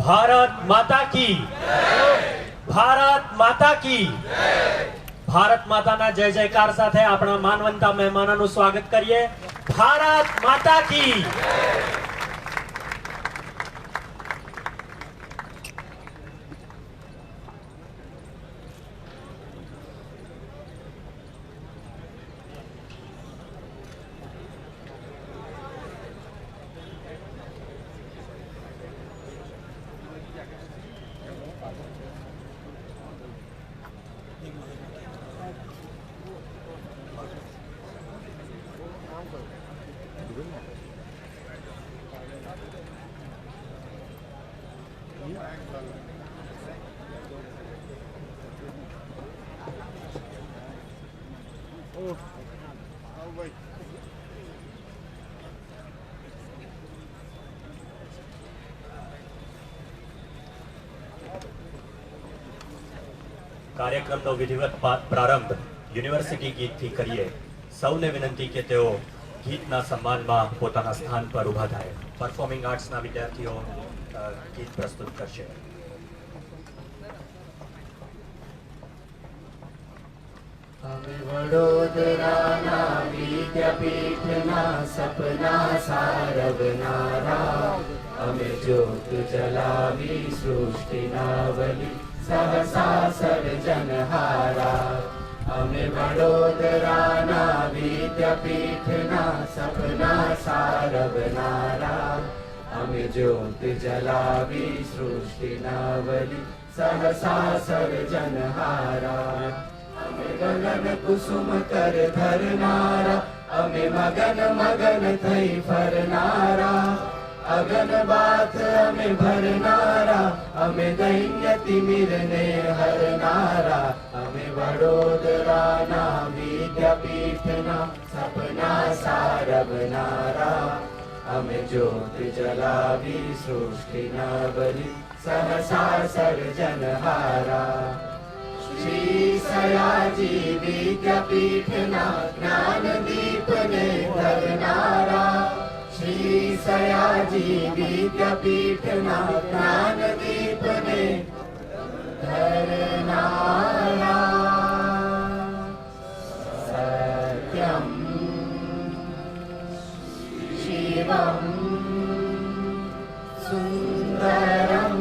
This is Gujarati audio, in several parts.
ભારત માતા કી ભારત માતા કી ભારત માતાના જય જયકાર સાથે આપણા માનવંતા મહેમાનોનું સ્વાગત કરીએ. ભારત માતા કી. કાર્યક્રમનો વિધિવત પ્રારંભ યુનિવર્સિટી ગીતથી કરીએ. સૌને વિનંતી કે તેઓ ગીતના સન્માનમાં પોતાના સ્થાન પર ઊભા થાય. પરફોર્મિંગ આર્ટ્સના વિદ્યાર્થીઓ ગીત પ્રસ્તુત કરશે. અમે વડોદરાના વિદ્યાપીઠના સપના સારવનારા, અમે જ્યોત જલાવી સૃષ્ટિના વલી સહસા સર્જનહારા. અમે વડોદરાના વિદ્યાપીઠના સપના સારવનારા, અમે જ્યોત જલાવી સૃષ્ટિના વલી સહસા સર્જનહારા. અમે ગગન કુસુમ કર ધરનારા, અમે મગન મગન થઈ ફરનારા. અગન બાથ અમે ભરનારા, અમે દૈન્ય તિમિરને હરનારા. અમે વડોદરાના વિદ્યાપીઠના સપના સારવનારા, અમે જ્યોત જલાવી સૃષ્ટિના બલી સહસા સર્જનહારા. શ્રી સયાજી વિદ્યાપીઠના જ્ઞાનદીપને ધરનારા, શ્રી સયાજી વિદ્યાપીઠના જ્ઞાનદીપને ધરનારા. સત્યમ શિવમ સુંદરમ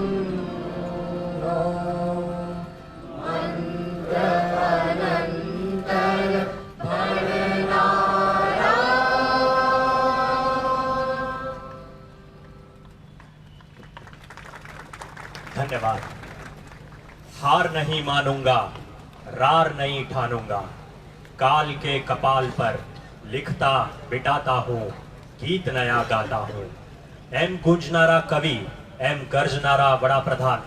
धन्यवाद. हार नहीं मानूंगा, रार नहीं ठानूंगा, काल के कपाल पर लिखता बिटाता हूँ, गीत नया गाता हूँ. एम गुंजनारा कवि, एम गर्जनारा वडाप्रधान,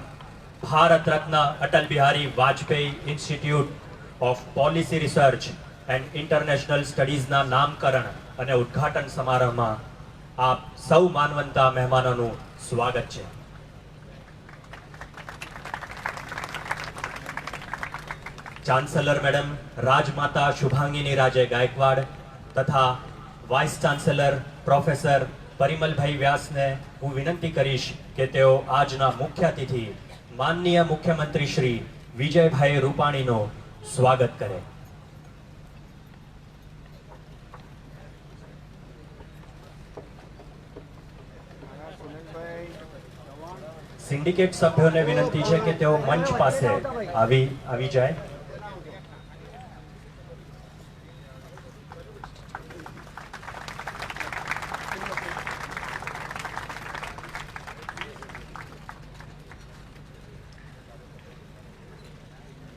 Bharat Ratna Atal Bihari Vajpayee institute of policy research and international स्टडीजना नामकरण અને ઉદ્ઘાટન સમારોહમાં આપ સૌ માનવંતા મહેમાનોનું સ્વાગત છે. ચાન્સેલર મેડમ રાજમાતા શુભાંગીની રાજે ગાયકવાડ તથા વાઇસ ચાન્સેલર પ્રોફેસર પરિમલભાઈ વ્યાસને હું વિનંતી કરીશ કે તેઓ આજના મુખ્ય અતિથિ માનનીય મુખ્યમંત્રી શ્રી વિજયભાઈ રૂપાણીનો સ્વાગત કરે. સિન્ડિકેટ સભ્યોને વિનંતી છે કે તેઓ મંચ પાસે આવી જાય.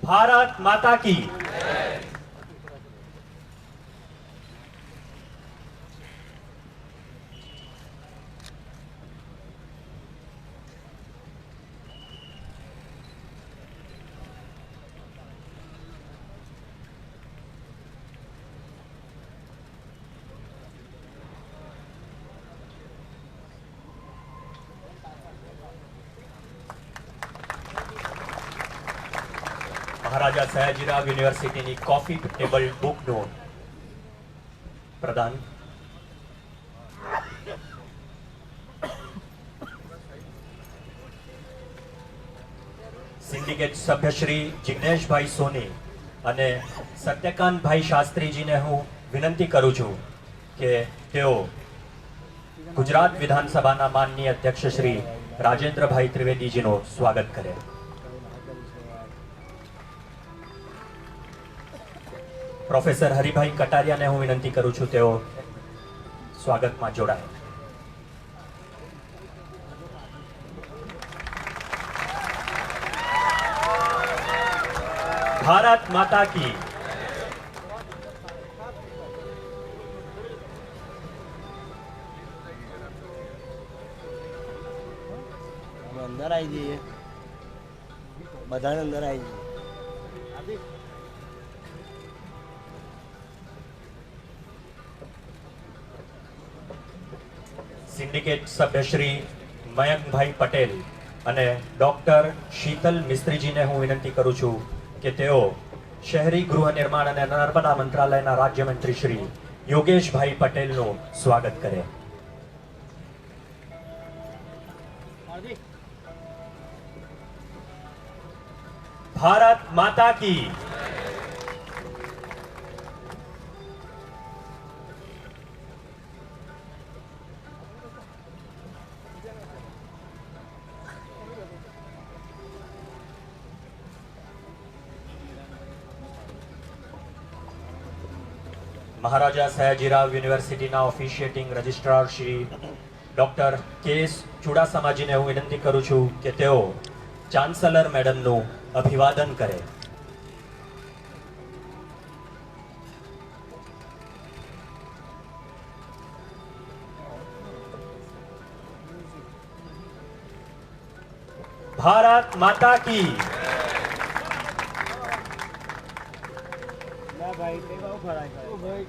भारत माता की. મહારાજા સયાજીરાવ યુનિવર્સિટીની કોફી ટેબલ બુકનું પ્રદાન. સિન્ડિકેટ સભ્ય શ્રી જિગ્નેશભાઈ સોની અને સત્યકાંતભાઈ શાસ્ત્રીજીને હું વિનંતી કરું છું કે તેઓ ગુજરાત વિધાનસભાના માનનીય અધ્યક્ષ શ્રી રાજેન્દ્રભાઈ ત્રિવેદીજીનું સ્વાગત કરે. પ્રોફેસર હરિભાઈ કટારિયાને હું વિનંતી કરું છું તેઓ સ્વાગતમાં જોડાય. ભારત માતા કી. अंदर आई जाइए, बधाने अंदर आई जाइए. સિન્ડિકેટ સભ્ય શ્રી મયંકભાઈ પટેલ અને ડોક્ટર શીતલ મિસ્ત્રીજીને હું વિનંતી કરું છું કે તેઓ શહેરી ગૃહ નિર્માણ અને નર્મદા મંત્રાલયના રાજ્યમંત્રી શ્રી યોગેશભાઈ પટેલનું સ્વાગત કરે. ભારત માતા કી. મહારાજા સયાજીરાવ યુનિવર્સિટીના ઓફિશિએટિંગ રજિસ્ટ્રાર શ્રી ડોક્ટર કેએસ ચુડાસમાજીને હું વિનંતી કરું છું કે તેઓ ચાન્સલર મેડમનું અભિવાદન કરે. ભારત માતા કી.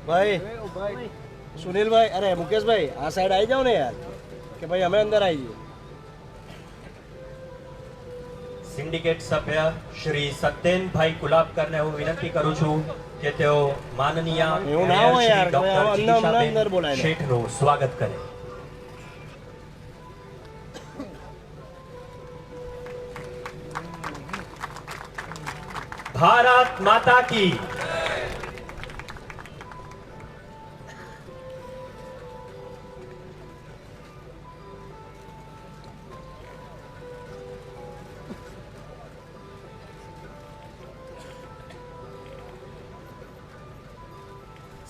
भाई सुनील भाई, अरे मुकेश भाई, आ साइड आई जाओ ना यार, कि भाई हमें अंदर आइए. સિન્ડિકેટ સભ્ય શ્રી સત્યેનભાઈ કુલાબકરને હું વિનંતી કરું છું કે તેઓ માનનીય એવું ના હોય યાર, ડોક્ટર હવે અમને જીગીશાબેન અંદર બોલાય ને. શેઠનું સ્વાગત કરે. ભારત માતા કી.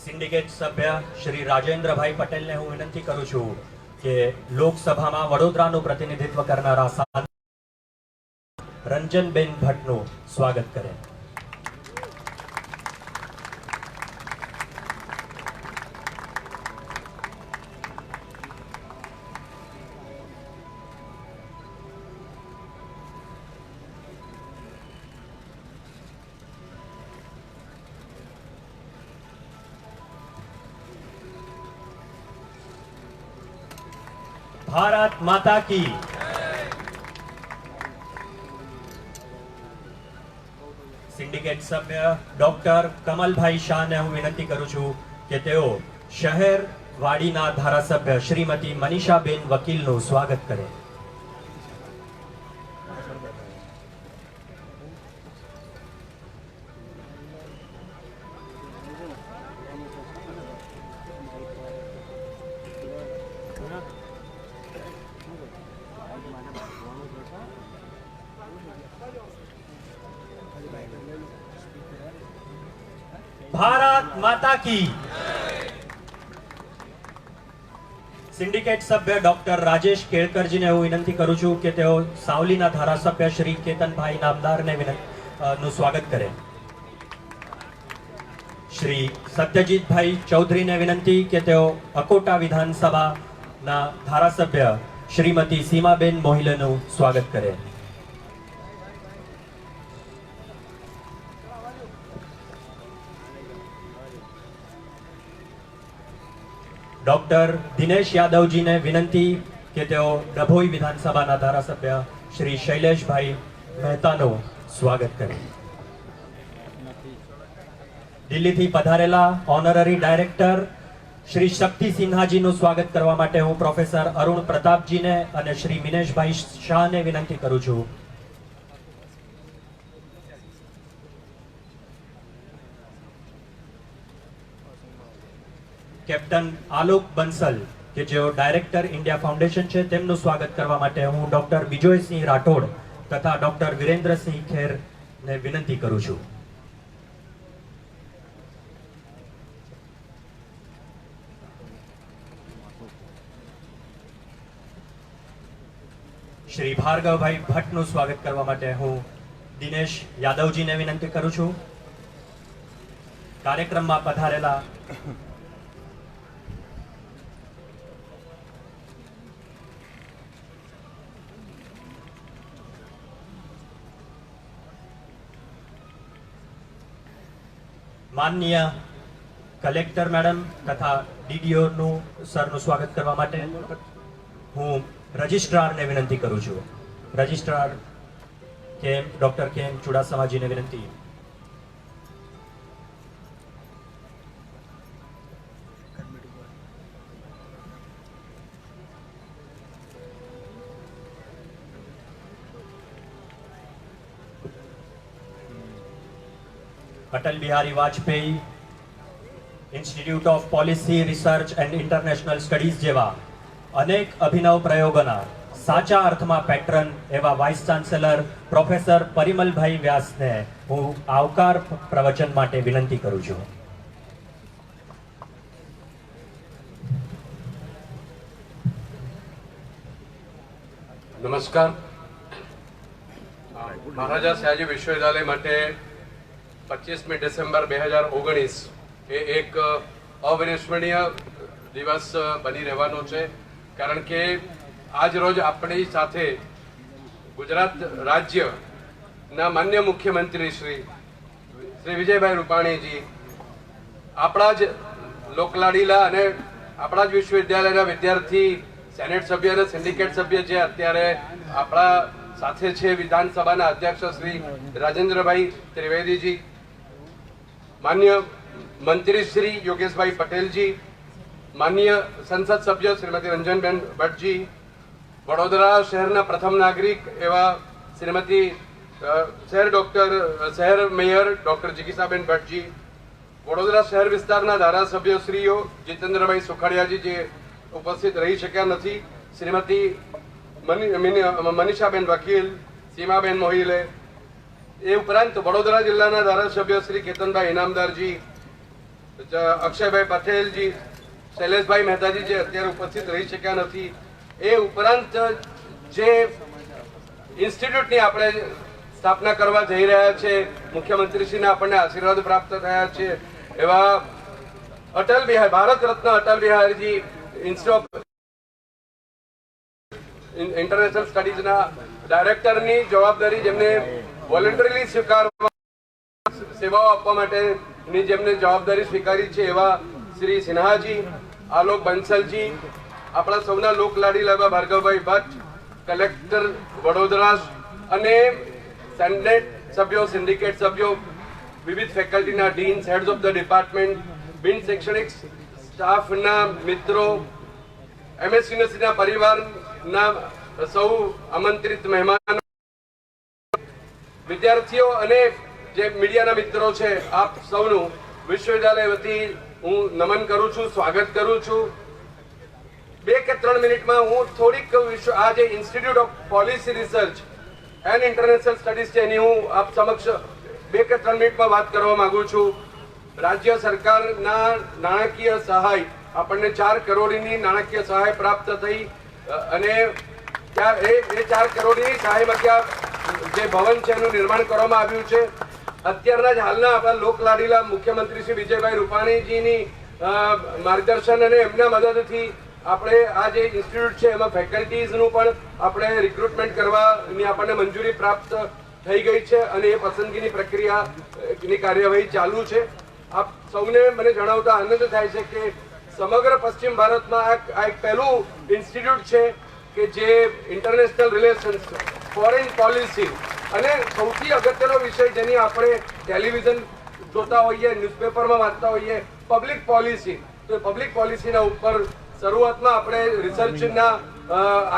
સિન્ડિકેટ સભ્ય શ્રી રાજેન્દ્રભાઈ પટેલને હું વિનંતી કરું છું કે લોકસભામાં વડોદરાનું પ્રતિનિધિત્વ કરનારા સાંસદ રંજનબેન ભટ્ટનું સ્વાગત કરે. ભારત માતા કી. સિન્ડિકેટ સભ્ય ડોક્ટર કમલભાઈ શાહને હું વિનંતી કરું છું કે તેઓ શહેર વાડીના ધારાસભ્ય શ્રીમતી મનીષાબેન વકીલનું સ્વાગત કરે. ભારત માતા કી. સિન્ડિકેટ સભ્ય ડોક્ટર રાજેશ કેળકરજીને હું વિનંતી કરું છું કે તેઓ સાવલીના ધારાસભ્ય શ્રી કેતનભાઈ નામદારને નું સ્વાગત કરે. શ્રી સત્યજીતભાઈ ચૌધરીને વિનંતી કે તેઓ અકોટા વિધાનસભાના ધારાસભ્ય શ્રીમતી સીમાબેન મોહિલેનું સ્વાગત કરે. ડોક્ટર દિનેશ યાદવજીને વિનંતી કે તેઓ ડભોઈ વિધાનસભાના ધારાસભ્ય શ્રી શૈલેષભાઈ મહેતાનું સ્વાગત કરે. દિલ્હીથી પધારેલા ઓનરરી ડાયરેક્ટર શ્રી શક્તિ સિન્હાજીનું સ્વાગત કરવા માટે હું પ્રોફેસર અરુણ પ્રતાપજીને અને શ્રી મિનેશભાઈ શાહને વિનંતી કરું છું. કેપ્ટન આલોક બંસલ કે જેઓ ડાયરેક્ટર ઇન્ડિયા ફાઉન્ડેશન છે તેમનું સ્વાગત કરવા માટે હું ડોક્ટર બિજોયસિંહ રાઠોડ તથા ડોક્ટર વિરેન્દ્રસિંહ ખેરને વિનંતી કરું છું. શ્રી ભાર્ગવભાઈ ભટ્ટનું સ્વાગત કરવા માટે હું દિનેશ યાદવજીને વિનંતી કરું છું. કાર્યક્રમમાં પધારેલા માનનીય કલેક્ટર મેડમ તથા ડીડીઓ નું સરનું સ્વાગત કરવા માટે હું રજિસ્ટ્રારને વિનંતી કરું છું. રજિસ્ટ્રાર ડોક્ટર કેમ ચુડાસમાજીને વિનંતી. Atal Bihari Vajpayee institute of policy research and international studies જેવા અનેક અભિનવ પ્રયોગોના સાચા અર્થમાં પેટ્રન એવા વાઇસ ચાન્સેલર પ્રોફેસર પરિમલભાઈ વ્યાસને હું આવકાર પ્રવચન માટે વિનંતી કરું છું. નમસ્કાર. મહારાજા સયાજી વિશ્વવિદ્યાલય માટે 25મી ડિસેમ્બર 2019 એ એક અવિસ્મરણીય દિવસ બની રહેવાનો છે, કારણ કે આજ રોજ આપણી સાથે ગુજરાત રાજ્યના માન્ય મુખ્યમંત્રી શ્રી વિજયભાઈ રૂપાણીજી, આપણા જ લોકલાડીલા અને આપણા જ વિશ્વવિદ્યાલયના વિદ્યાર્થી સેનેટ સભ્ય અને સિન્ડિકેટ સભ્ય જે અત્યારે આપણા સાથે છે, વિધાનસભાના અધ્યક્ષ શ્રી રાજેન્દ્રભાઈ ત્રિવેદીજી, માન્ય મંત્રી શ્રી યોગેશભાઈ પટેલજી, માન્ય સંસદ સભ્ય શ્રીમતી રંજનબેન ભટ્ટજી, વડોદરા શહેરના પ્રથમ નાગરિક એવા શ્રીમતી શહેર મેયર ડોક્ટર જિગીસાબેન ભટ્ટજી, વડોદરા શહેર વિસ્તારના ધારાસભ્ય શ્રીઓ જીતેન્દ્રભાઈ સુખડિયાજી જે ઉપસ્થિત રહી શક્યા નથી, શ્રીમતી મનીષાબેન વકીલ, સીમાબેન મોહિલે, એ ઉપરાંત વડોદરા જિલ્લાના ધારાસભ્ય શ્રી કેતનભાઈ ઇનામદારજી, અક્ષયભાઈ પટેલજી, શૈલેષભાઈ મહેતાજી જે અત્યારે ઉપસ્થિત રહી શક્યા નથી, એ ઉપરાંત જે ઇન્સ્ટિટ્યૂટની આપણે સ્થાપના કરવા જઈ રહ્યા છે, મુખ્યમંત્રીશ્રીના આપણને આશીર્વાદ પ્રાપ્ત થયા છે એવા Atal Bihari Bharat Ratna Atal Bihariji institute of international સ્ટડીઝના ડાયરેક્ટરની જવાબદારી જેમને વોલન્ટરીલી સ્વીકારવા સેવાઓ આપવા માટેની જેમને જવાબદારી સ્વીકારી છે એવા શ્રી સિન્હાજી, આલોક બંસલજી, આપણા સૌના લોકલાડીલા એવા ભાર્ગવભાઈ ભટ્ટ, કલેક્ટર વડોદરા અને સેનેટ સભ્યો, સિન્ડિકેટ સભ્યો, વિવિધ ફેકલ્ટીના deans, heads of the department, બિન શૈક્ષણિક સ્ટાફના મિત્રો, MS યુનિવર્સિટીના પરિવારના સૌ આમંત્રિત મહેમાનો, વિદ્યાર્થીઓ અને જે મીડિયાના મિત્રો છે, આપ સૌનું વિશ્વવિદ્યાલય વતી હું નમન કરું છું, સ્વાગત કરું છું. 2 કે 3 મિનિટમાં હું થોડીક આ જે institute of policy research and international studies છે એની હું આપ સમક્ષ 2 કે 3 મિનિટમાં વાત કરવા માંગુ છું. રાજ્ય સરકારના નાણાકીય સહાય આપણને 4 કરોડની નાણાકીય સહાય પ્રાપ્ત થઈ અને ત્યાં એ 4 કરોડની સહાયમાં ત્યાં જે ભવન છે એનું નિર્માણ કરવામાં આવ્યું છે. અત્યારના જ હાલના આપણા લોકલાડીલા મુખ્યમંત્રી શ્રી વિજયભાઈ રૂપાણીજીની માર્ગદર્શન અને એમના મદદથી આપણે આ જે ઇન્સ્ટિટ્યૂટ છે એમાં ફેકલ્ટીઝનું પણ આપણે રિક્રુટમેન્ટ કરવાની આપણને મંજૂરી પ્રાપ્ત થઈ ગઈ છે અને એ પસંદગીની પ્રક્રિયાની કાર્યવાહી ચાલુ છે. આપ સૌને મને જણાવતા આનંદ થાય છે કે સમગ્ર પશ્ચિમ ભારતમાં આ એક પહેલું ઇન્સ્ટિટ્યૂટ છે કે જે ઇન્ટરનેશનલ રિલેશન્સ, ફોરેન પોલિસી અને સૌથી અગત્યનો વિષય જેની આપણે ટેલિવિઝન જોતા હોઈએ, ન્યૂઝપેપરમાં વાંચતા હોઈએ, પબ્લિક પોલિસી. તો પબ્લિક પોલિસીના ઉપર શરૂઆતમાં આપણે રિસર્ચના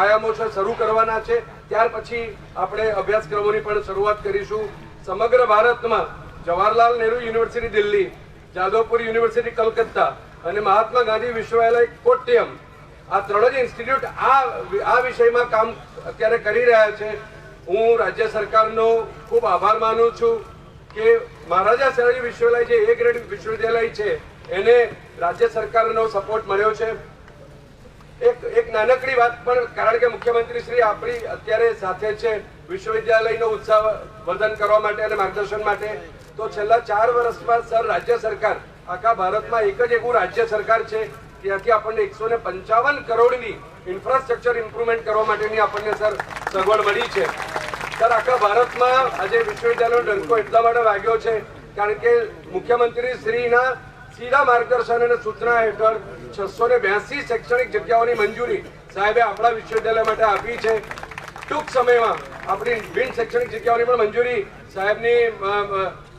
આયામો છે શરૂ કરવાના છે, ત્યાર પછી આપણે અભ્યાસક્રમોની પણ શરૂઆત કરીશું. સમગ્ર ભારતમાં જવાહરલાલ નહેરુ યુનિવર્સિટી દિલ્હી, જાદવપુર યુનિવર્સિટી કલકત્તા અને મહાત્મા ગાંધી વિશ્વવિદ્યાલય કોટ્યમ, આ ત્રણ જ ઇન્સ્ટિટ્યૂટ આ વિષયમાં કામ અત્યારે કરી રહ્યા છે. હું રાજ્ય સરકારનો ખૂબ આભાર માનું છું કે મહારાજા સયાજી વિશ્વવિદ્યાલય જે A ગ્રેડ વિશ્વવિદ્યાલય છે એને રાજ્ય સરકારનો સપોર્ટ મળ્યો છે. એક નાનકડી વાત પણ, કારણ કે મુખ્યમંત્રી શ્રી આપણી અત્યારે સાથે છે વિશ્વવિદ્યાલયનો ઉત્સાહ વર્ધન કરવા માટે અને માર્ગદર્શન માટે, તો છેલ્લા 4 વર્ષમાં સર રાજ્ય સરકાર, આખા ભારતમાં એક જ એવું રાજ્ય સરકાર છે ત્યાંથી આપણને 155 કરોડની ઇન્ફ્રાસ્ટ્રક્ચર ઇમ્પ્રુવમેન્ટ કરવા માટેની આપણને સર સગવડ મળી છે. સર આખા ભારતમાં આજે વિશ્વવિદ્યાલયનો ડંકો એટલા માટે વાગ્યો છે કારણ કે મુખ્યમંત્રી શ્રીના સીધા માર્ગદર્શન અને સૂચના હેઠળ 682 શૈક્ષણિક જગ્યાઓની મંજૂરી સાહેબે આપણા વિશ્વવિદ્યાલય માટે આપી છે. ટૂંક સમયમાં આપણી બિન શૈક્ષણિક જગ્યાઓની પણ મંજૂરી સાહેબની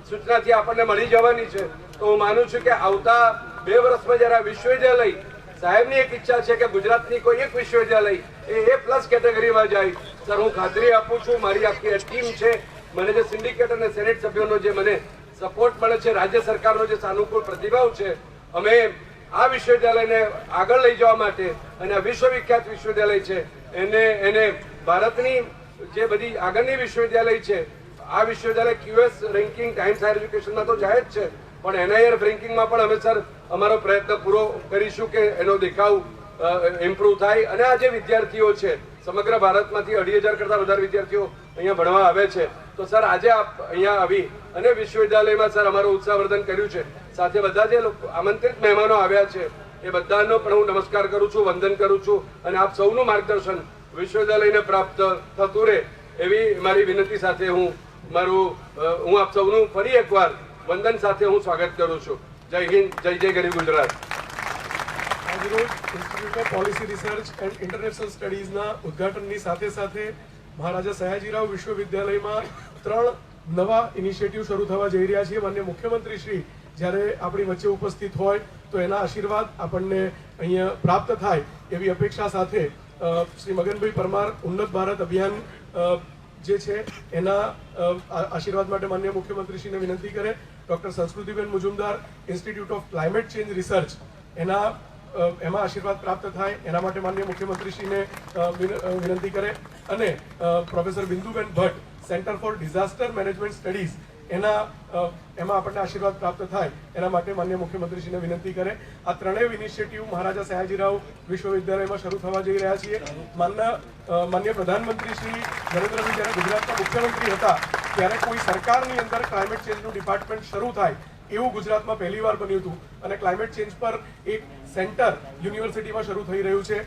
સૂચનાથી આપણને મળી જવાની છે. તો હું માનું છું કે આવતા 2 વર્ષમાં જયારે આ વિશ્વવિદ્યાલય, સાહેબની એક ઈચ્છા છે કે ગુજરાતની કોઈ એક વિશ્વવિદ્યાલય એ A+ કેટેગરીમાં જાય. સર હું ખાતરી આપું છું, મારી આખી ટીમ છે, મને જે સિન્ડિકેટ અને સેનેટ સભ્યોનો જે મને સપોર્ટ મળે છે, રાજ્ય સરકારનો જે સાનુકૂળ પ્રતિભાવ છે, અમે આ વિશ્વવિદ્યાલયને આગળ લઈ જવા માટે અને આ વિશ્વવિખ્યાત વિશ્વવિદ્યાલય છે એને ભારતની જે બધી આગળની વિશ્વવિદ્યાલય છે, આ વિશ્વવિદ્યાલય QS રેન્કિંગ ટાઈમ્સ હાયર એજ્યુકેશનમાં તો જાય જ છે, પણ NIRF રેન્કિંગમાં પણ અમે સર અમારો પ્રયત્ન પૂરો કરીશું કે એનો દેખાવ ઇમ્પ્રુવ થાય. અને આ જે વિદ્યાર્થીઓ છે, સમગ્ર ભારતમાંથી 2,500 કરતા વધારે વિદ્યાર્થીઓ અહીંયા ભણવા આવે છે. તો સર આજે આપ અહીંયા આવી અને વિશ્વવિદ્યાલયમાં સર અમારું ઉત્સાહવર્ધન કર્યું છે. સાથે બધા જે આમંત્રિત મહેમાનો આવ્યા છે એ બધાનો પણ હું નમસ્કાર કરું છું, વંદન કરું છું. અને આપ સૌનું માર્ગદર્શન વિશ્વવિદ્યાલયને પ્રાપ્ત થતું રહે એવી મારી વિનંતી સાથે હું આપ સૌનું ફરી એકવાર વંદન સાથે હું સ્વાગત કરું છું. જય હિન્દ, જય જય ગરીબ ગુજરાત. આજરોજ institute of policy research and international સ્ટડીઝના ઉદ્ઘાટનની સાથે સાથે મહારાજા સયાજીરાવ વિશ્વવિદ્યાલયમાં 3 નવા ઇનિશિયેટિવ શરૂ થવા જઈ રહ્યા છે. માનનીય મુખ્યમંત્રી શ્રી જ્યારે આપણી વચ્ચે ઉપસ્થિત હોય તો એના આશીર્વાદ આપણને અહીંયા પ્રાપ્ત થાય એવી અપેક્ષા સાથે શ્રી મગનભાઈ પરમાર ઉન્નત ભારત અભિયાન જે છે એના આશીર્વાદ માટે માનનીય મુખ્યમંત્રીશ્રીને વિનંતી કરે. ડોક્ટર સંસ્કૃતિબેન Mujumdar institute of climate change research એમાં આશીર્વાદ પ્રાપ્ત થાય એના માટે માનનીય મુખ્યમંત્રીશ્રીને વિનંતી કરે. અને professor Binduben Bhatt centre for disaster management studies એમાં આપણને આશીર્વાદ પ્રાપ્ત થાય એના માટે માનનીય મુખ્યમંત્રીશ્રીને વિનંતી કરે. આ ત્રણેય ઇનિશિયેટિવ મહારાજા સયાજીરાવ વિશ્વવિદ્યાલયમાં શરૂ થવા જઈ રહ્યા છીએ. માનનીય પ્રધાનમંત્રી શ્રી નરેન્દ્રભાઈ જ્યારે ગુજરાતના મુખ્યમંત્રી હતા ત્યારે કોઈ સરકારની અંદર ક્લાઇમેટ ચેન્જનું ડિપાર્ટમેન્ટ શરૂ થાય એવું ગુજરાતમાં પહેલીવાર બન્યું હતું. અને ક્લાઇમેટ ચેન્જ પર એક સેન્ટર યુનિવર્સિટીમાં શરૂ થઈ રહ્યું છે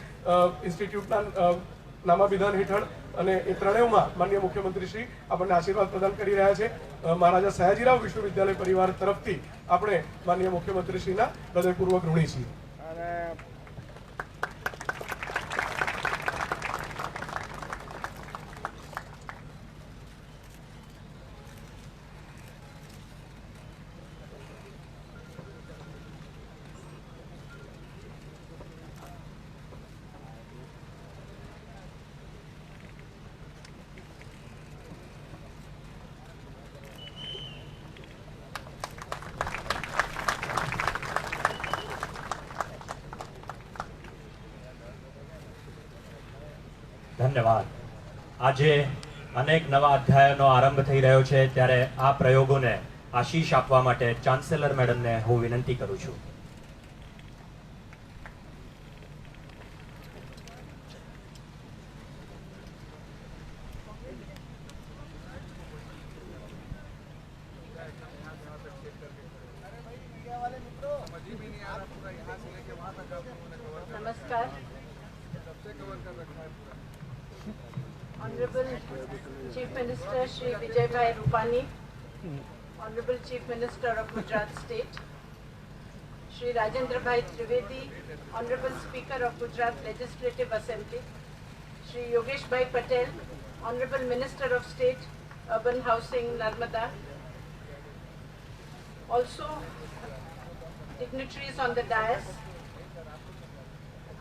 ઇન્સ્ટિટ્યૂટના નામાભિધાન હેઠળ. અને એ ત્રણેયમાં માનનીય મુખ્યમંત્રી શ્રી આપણને આશીર્વાદ પ્રદાન કરી રહ્યા છે. મહારાજા સયાજીરાવ વિશ્વવિદ્યાલય પરિવાર તરફથી આપણે માનનીય મુખ્યમંત્રીશ્રીના હૃદયપૂર્વક ઋણી છીએ. ધન્યવાદ. આજે અનેક નવા અધ્યાયનો આરંભ થઈ રહ્યો છે ત્યારે આ પ્રયોગોને આશીષ આપવા માટે ચાન્સેલર મેડમને હું વિનંતી કરું છું. नमस्कार. Honorable Chief Minister Shri Vijayabhai Rupani, Honorable Chief Minister of Gujarat State, Shri Rajendra Bhai Trivedi, Honorable Speaker of Gujarat Legislative Assembly, Shri Yogesh Bhai Patel, Honorable Minister of State, Urban Housing, Narmada. Also, dignitaries on the dais,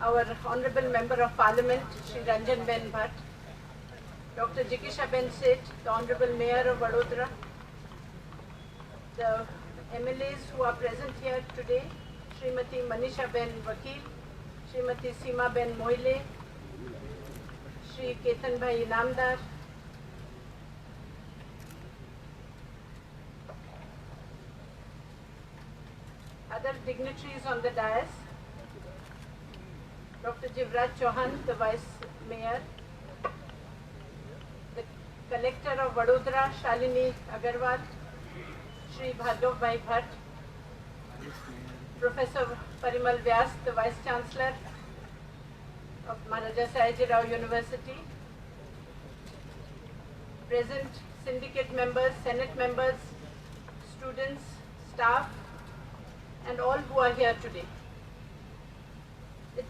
our Honorable Member of Parliament, Shri Ranjan Ben Bhatt, Dr. Jikisha Ben Seth, the Honorable Mayor of Vadodara, the MLAs who are present here today, Srimati Manisha Ben Vakil, Srimati Seema Ben Moile, Shri Ketan Bhai Inamdar, other dignitaries on the dais, Dr. Jivraj Chauhan, the Vice Mayor, the Collector of Vadodara, Shalini Agarwal, Shri Bhargav Bhai Bhatt, Professor Parimal Vyas, the Vice Chancellor of Maharaja Sayaji Rao University, present syndicate members, senate members, students, staff, and all who are here today. It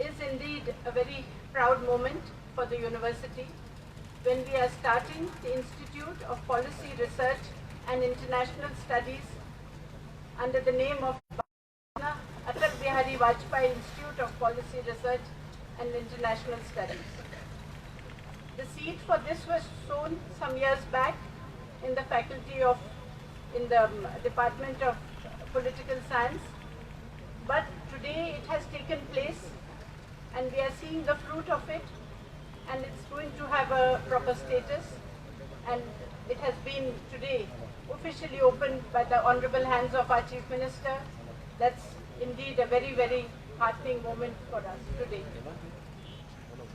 is indeed a very proud moment for the university when we are starting the Institute of Policy Research and International Studies under the name of Atal Bihari Vajpayee Institute of Policy Research and International Studies. The seed for this was sown some years back in the Department of Political Science, but today it has taken place and we are seeing the fruit of it, and it's going to have a proper status, and it has been today officially opened by the honorable hands of our Chief Minister. That's indeed a very, very heartening moment for us today.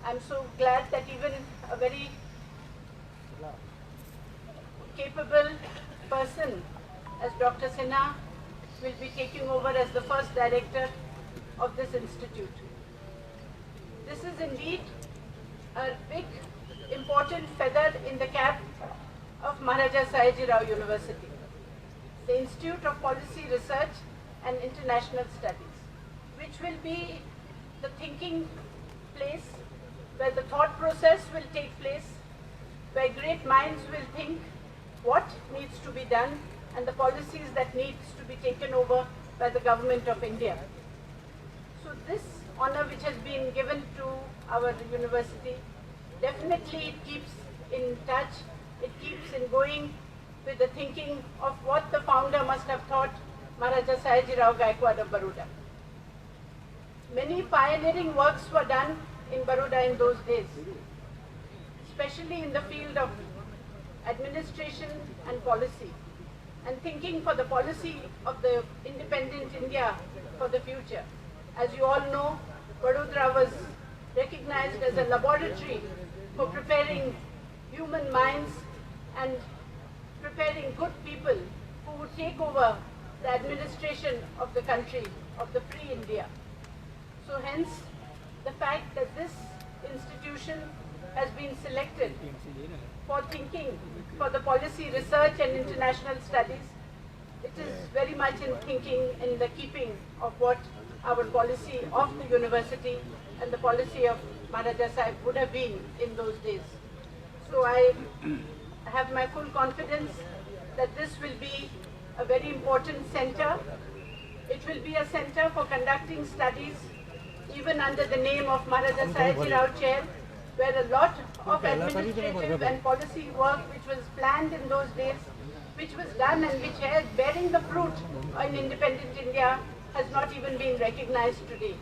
I'm so glad that even a very capable person as Dr. Sinha will be taking over as the first director of this institute. This is indeed a big, important feather in the cap of Maharaja Sayaji Rao University, the Institute of Policy Research and International Studies, which will be the thinking place, where the thought process will take place, where great minds will think what needs to be done and the policies that needs to be taken over by the government of India. So this honor which has been given to our university, definitely it keeps in touch, it keeps in going with the thinking of what the founder must have thought, Maharaja Sayaji Rao Gaikwad of Baroda. Many pioneering works were done in Baroda in those days, especially in the field of administration and policy, and thinking for the policy of the independent India for the future. As you all know, Vadodara was recognized as a laboratory for preparing human minds and preparing good people who would take over the administration of the country, of the free India. So hence, the fact that this institution has been selected for thinking for the policy research and international studies, it is very much in thinking in the keeping of what our policy of the university and the policy of Maharaja Sahib would have been in those days. So I have my full confidence that this will be a very important center. It will be a center for conducting studies even under the name of Maharaja Sayaji Rao Chair, where a lot of administrative and policy work which was planned in those days, which was done and which is bearing the fruit in independent India, has not even been recognized today.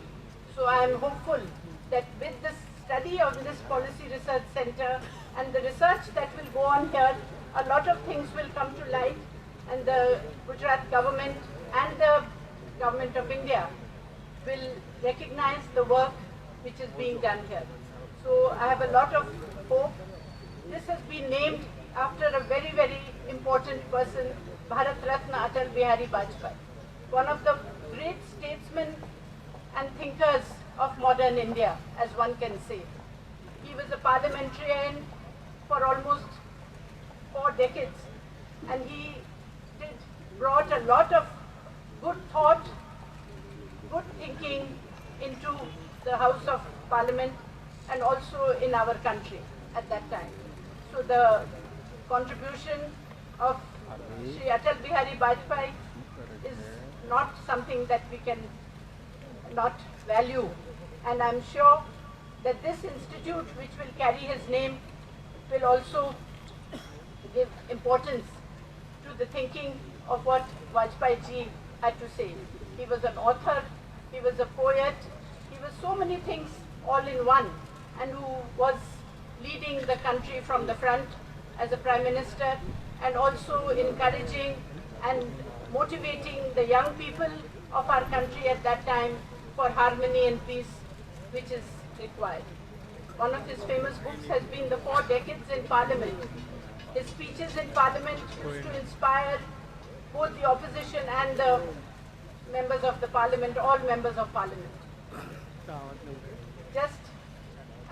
So I am hopeful that with the study of this policy research center and the research that will go on here, a lot of things will come to light, and the Gujarat government and the government of India will recognize the work which is being done here. So I have a lot of hope. This has been named after a very, very important person, Bharat Ratna Atal Bihari Vajpayee, one of the great statesmen and thinkers of modern India, as one can say. He was a parliamentarian for almost 4 decades, and he brought a lot of good thought, good thinking into the House of Parliament and also in our country at that time. So the contribution of Shri Atal Bihari Vajpayee is not something that we can not value, and I'm sure that this institute which will carry his name will also give importance to the thinking of what Vajpayee ji had to say. he was an author, he was a poet, he was so many things all in one, and who was leading the country from the front as a Prime Minister, and also encouraging and motivating the young people of our country at that time for harmony and peace, which is required. One of his famous books has been The 4 Decades in Parliament. His speeches in Parliament used to inspire both the opposition and the members of the Parliament, all members of Parliament.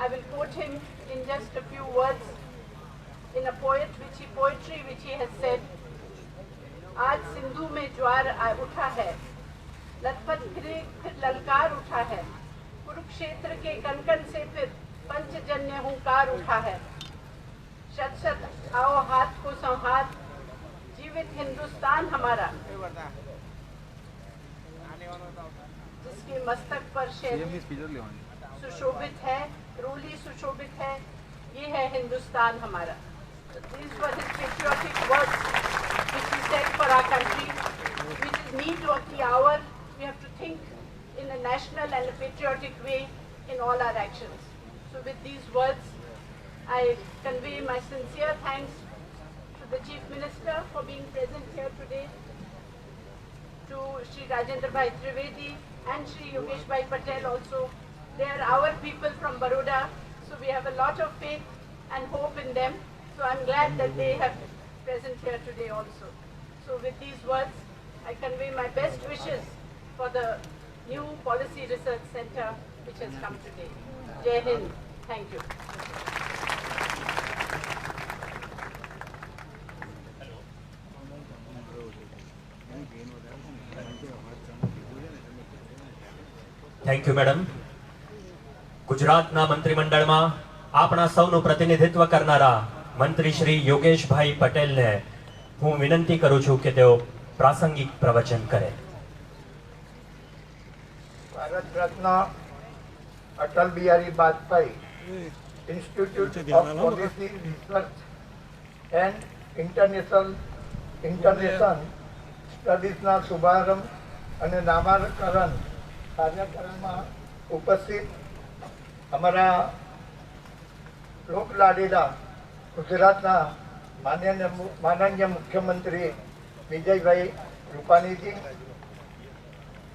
I will quote him in just a few words in a poetry which he has said. आज सिंधु में ज्वार उठा है, लथपथ फिर ललकार उठा है, कुरुक्षेत्र के कनकन से फिर पंचजन्य हुंकार उठा है। शत शत आओ हाथ को संहार, जीवित हिंदुस्तान हमारा, जिसके मस्तक पर शेर सुशोभित है, रोली सुशोभित है, ये है हिंदुस्तान हमारा। These were his patriotic words which he said for our country, which is need of the hour. We have to think in a national and a patriotic way in all our actions. So with these words, I convey my sincere thanks to the Chief Minister for being present here today, to Shri Rajendra Bhai Trivedi and Shri Yogesh Bhai Patel also. They are our people from Baroda, so we have a lot of faith and hope in them. So I'm glad that they have present here today also. So with these words, I convey my best wishes for the new Policy Research Center which has come today. Jai Hind. Thank you. Thank you madam. ગુજરાતના મંત્રીમંડળમાં આપણા સૌનું પ્રતિનિધિત્વ કરનારા મંત્રી શ્રી યોગેશભાઈ પટેલને હું વિનંતી કરું છું કે તેઓ પ્રાસંગિક પ્રવચન કરે. Bharat Ratna Atal Bihari Vajpayee institute of policy research and international સ્ટડીઝના શુભારંભ અને નામાકરણ કાર્યક્રમમાં ઉપસ્થિત અમારા લોકલાડીલા ગુજરાતના માનનીય મુખ્યમંત્રી વિજયભાઈ રૂપાણીજી,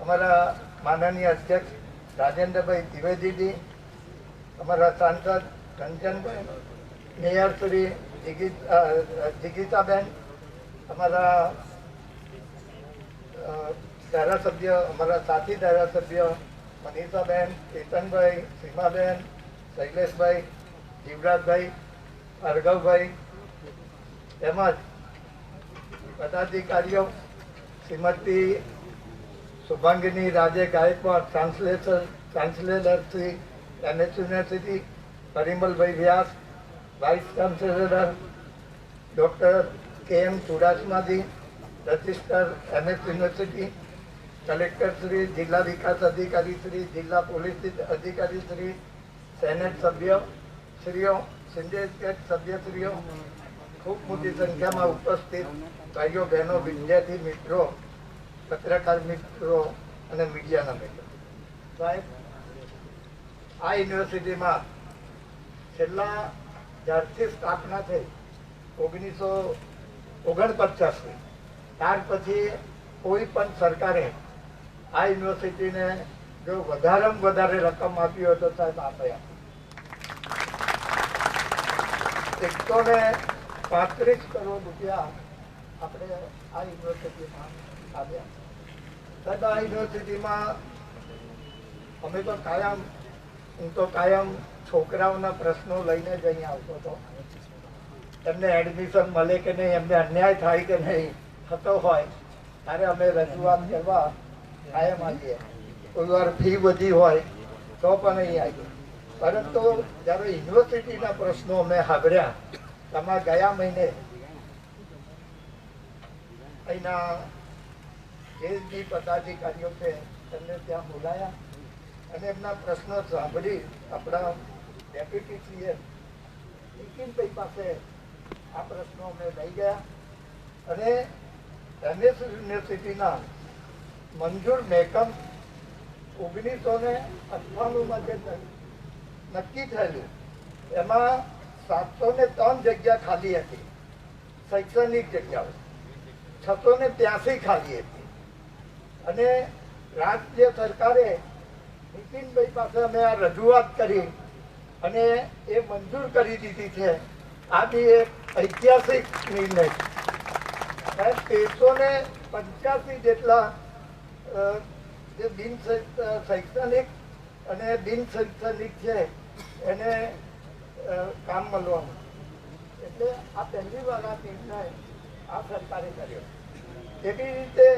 અમારા માનનીય અધ્યક્ષ રાજેન્દ્રભાઈ દ્વિવેદીજી, અમારા સાંસદ રંજનભાઈ, મેયર શ્રી જિગીતાબેન, અમારા ધારાસભ્ય, અમારા સાથી ધારાસભ્ય મનીષાબેન, કેતનભાઈ, સીમાબેન, શૈલેષભાઈ, જીવરાજભાઈ, ભાર્ગવભાઈ, તેમજ પદાધિકારીઓ Shrimati Shubhangini Raje Gaekwad, chancellor Shri MS university, પરિમલભાઈ Vyas, vice chancellor doctor KM ચુડાસમાજી, register MS university, collector Shri, જિલ્લા વિકાસ અધિકારી શ્રી, જિલ્લા પોલીસ અધિકારી શ્રી, સેનેટ સભ્યશ્રીઓ, સિન્ડિકેટ સભ્યશ્રીઓ, ખૂબ મોટી સંખ્યામાં ઉપસ્થિત ભાઈઓ બહેનો, વિદ્યાર્થી મિત્રો, પત્રકાર મિત્રો અને મીડિયાના મિત્રો. સાહેબ, આ યુનિવર્સિટીમાં છેલ્લા જ્યારથી સ્થાપના થઈ 1949 ત્યાર પછી કોઈ પણ સરકારે આ યુનિવર્સિટીને જો વધારેમાં વધારે રકમ આપી હોય તો સાહેબ આપ્યા 135 કરોડ રૂપિયા આપણે આ યુનિવર્સિટીમાં આપ્યા. સાહેબ, આ યુનિવર્સિટીમાં અમે તો કાયમ, હું તો કાયમ છોકરાઓના પ્રશ્નો લઈને જ અહીંયા આવતો હતો. એમને એડમિશન મળે કે નહીં, એમને અન્યાય થાય કે નહીં થતો હોય ત્યારે અમે રજૂઆત કરવા કાયમ આવીએ. કોઈ વાર ફી વધી હોય તો પણ અહીં આવીએ. પરંતુ જ્યારે યુનિવર્સિટીના પ્રશ્નો અમે સાંભળ્યા, એમાં ગયા મહિને અહીંના જે પદાધિકારીઓ છે તેમને ત્યાં બોલાયા અને એમના પ્રશ્નો સાંભળી આપણા ડેપ્યુટી સીએમ નિતિનભાઈ પાસે આ પ્રશ્નો અમે લઈ ગયા અને એમએસ યુનિવર્સિટીના મંજૂર મહેકમ 1998 જે નક્કી થયેલું એમાં 703 જગ્યા ખાલી હતી, શૈક્ષણિક જગ્યાઓ 683 ખાલી હતી. અને રાજ્ય સરકારે નીતિનભાઈ પાસે અમે આ રજૂઆત કરી અને એ મંજૂર કરી દીધી છે. આ બી એક ઐતિહાસિક નિર્ણય. 1385 જેટલા જે બિન શૈક્ષણિક અને બિન શૈક્ષણિક છે એને કામ મળવાનું. એટલે આ પહેલી વાર આ નિર્ણય આ સરકારે કર્યો. એવી રીતે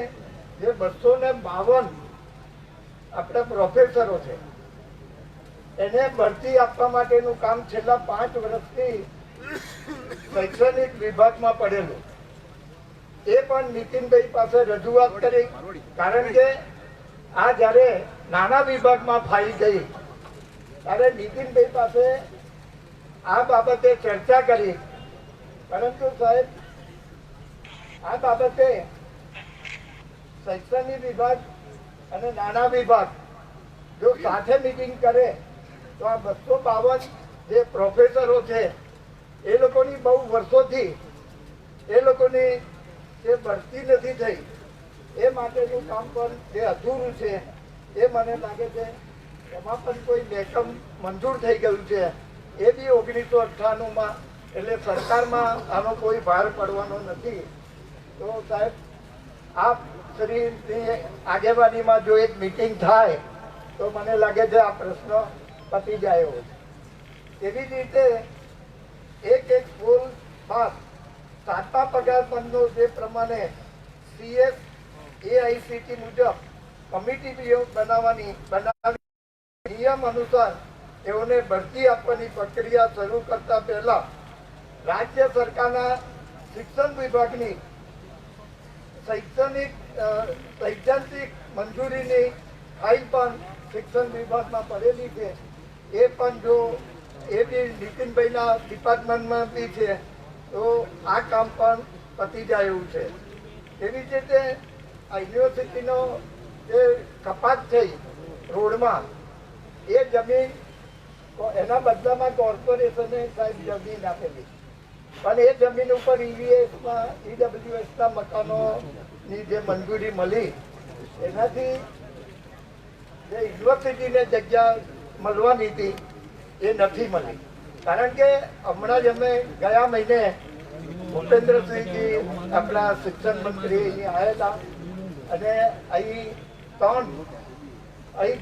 જે 252 આપણા પ્રોફેસરો છે એને બઢતી આપવા માટેનું કામ છેલ્લા 5 વર્ષથી શૈક્ષણિક વિભાગમાં પડેલું. એ પણ નીતિનભાઈ પાસે રજૂઆત કરી. કારણ કે આ જ્યારે નાના વિભાગમાં ફાઈ ગઈ ત્યારે નીતિનભાઈ પાસે આ બાબતે ચર્ચા કરી. પરંતુ સાહેબ આ બાબતે શૈક્ષણિક વિભાગ અને નાના વિભાગ જો સાથે મીટિંગ કરે તો આ 252 જે પ્રોફેસરો છે એ લોકોની બહુ વર્ષોથી એ લોકોની જે ભરતી નથી થઈ એ માટેનું કામ પણ જે અધૂરું છે એ મને લાગે છે એમાં પણ કોઈ મહેકમ મંજૂર થઈ ગયું છે. એ બી 1998માં. એટલે સરકારમાં આનો કોઈ ભાર પડવાનો નથી. તો સાહેબ આપ શ્રીની આગેવાનીમાં જો એક મીટિંગ થાય તો મને લાગે છે આ પ્રશ્ન પતી જાય એવો છે. એવી જ રીતે એક સ્કૂલ બાદ 7મા પગાર પંચનો જે પ્રમાણે CS AICT મુજબ કમિટી બનાવી નિયમ અનુસાર તેઓને બઢતી આપવાની પ્રક્રિયા શરૂ કરતા પહેલા રાજ્ય સરકારના શિક્ષણ વિભાગની સૈદ્ધાંતિક મંજૂરીની ફાઇલ પણ શિક્ષણ વિભાગમાં પડેલી છે. એ પણ જો એ બી નીતિનભાઈના ડિપાર્ટમેન્ટમાં બી છે તો આ કામ પણ પતી જાય એવું છે. એવી જ રીતે આ યુનિવર્સિટીનો જે કપાત થઈ રોડમાં એ જમીન એના બદલામાં કોર્પોરેશને સાહેબ જમીન આપેલી. પણ એ જમીન ઉપર EWSના મકાનોની જે મંજૂરી મળી એનાથી જે યુનિવર્સિટીને જગ્યા મળવાની હતી એ નથી મળી. કારણ કે હમણાં જ અમે ગયા મહિને ભૂપેન્દ્રસિંહજી આપણા શિક્ષણ મંત્રી અહીં આવેલા અને અહીં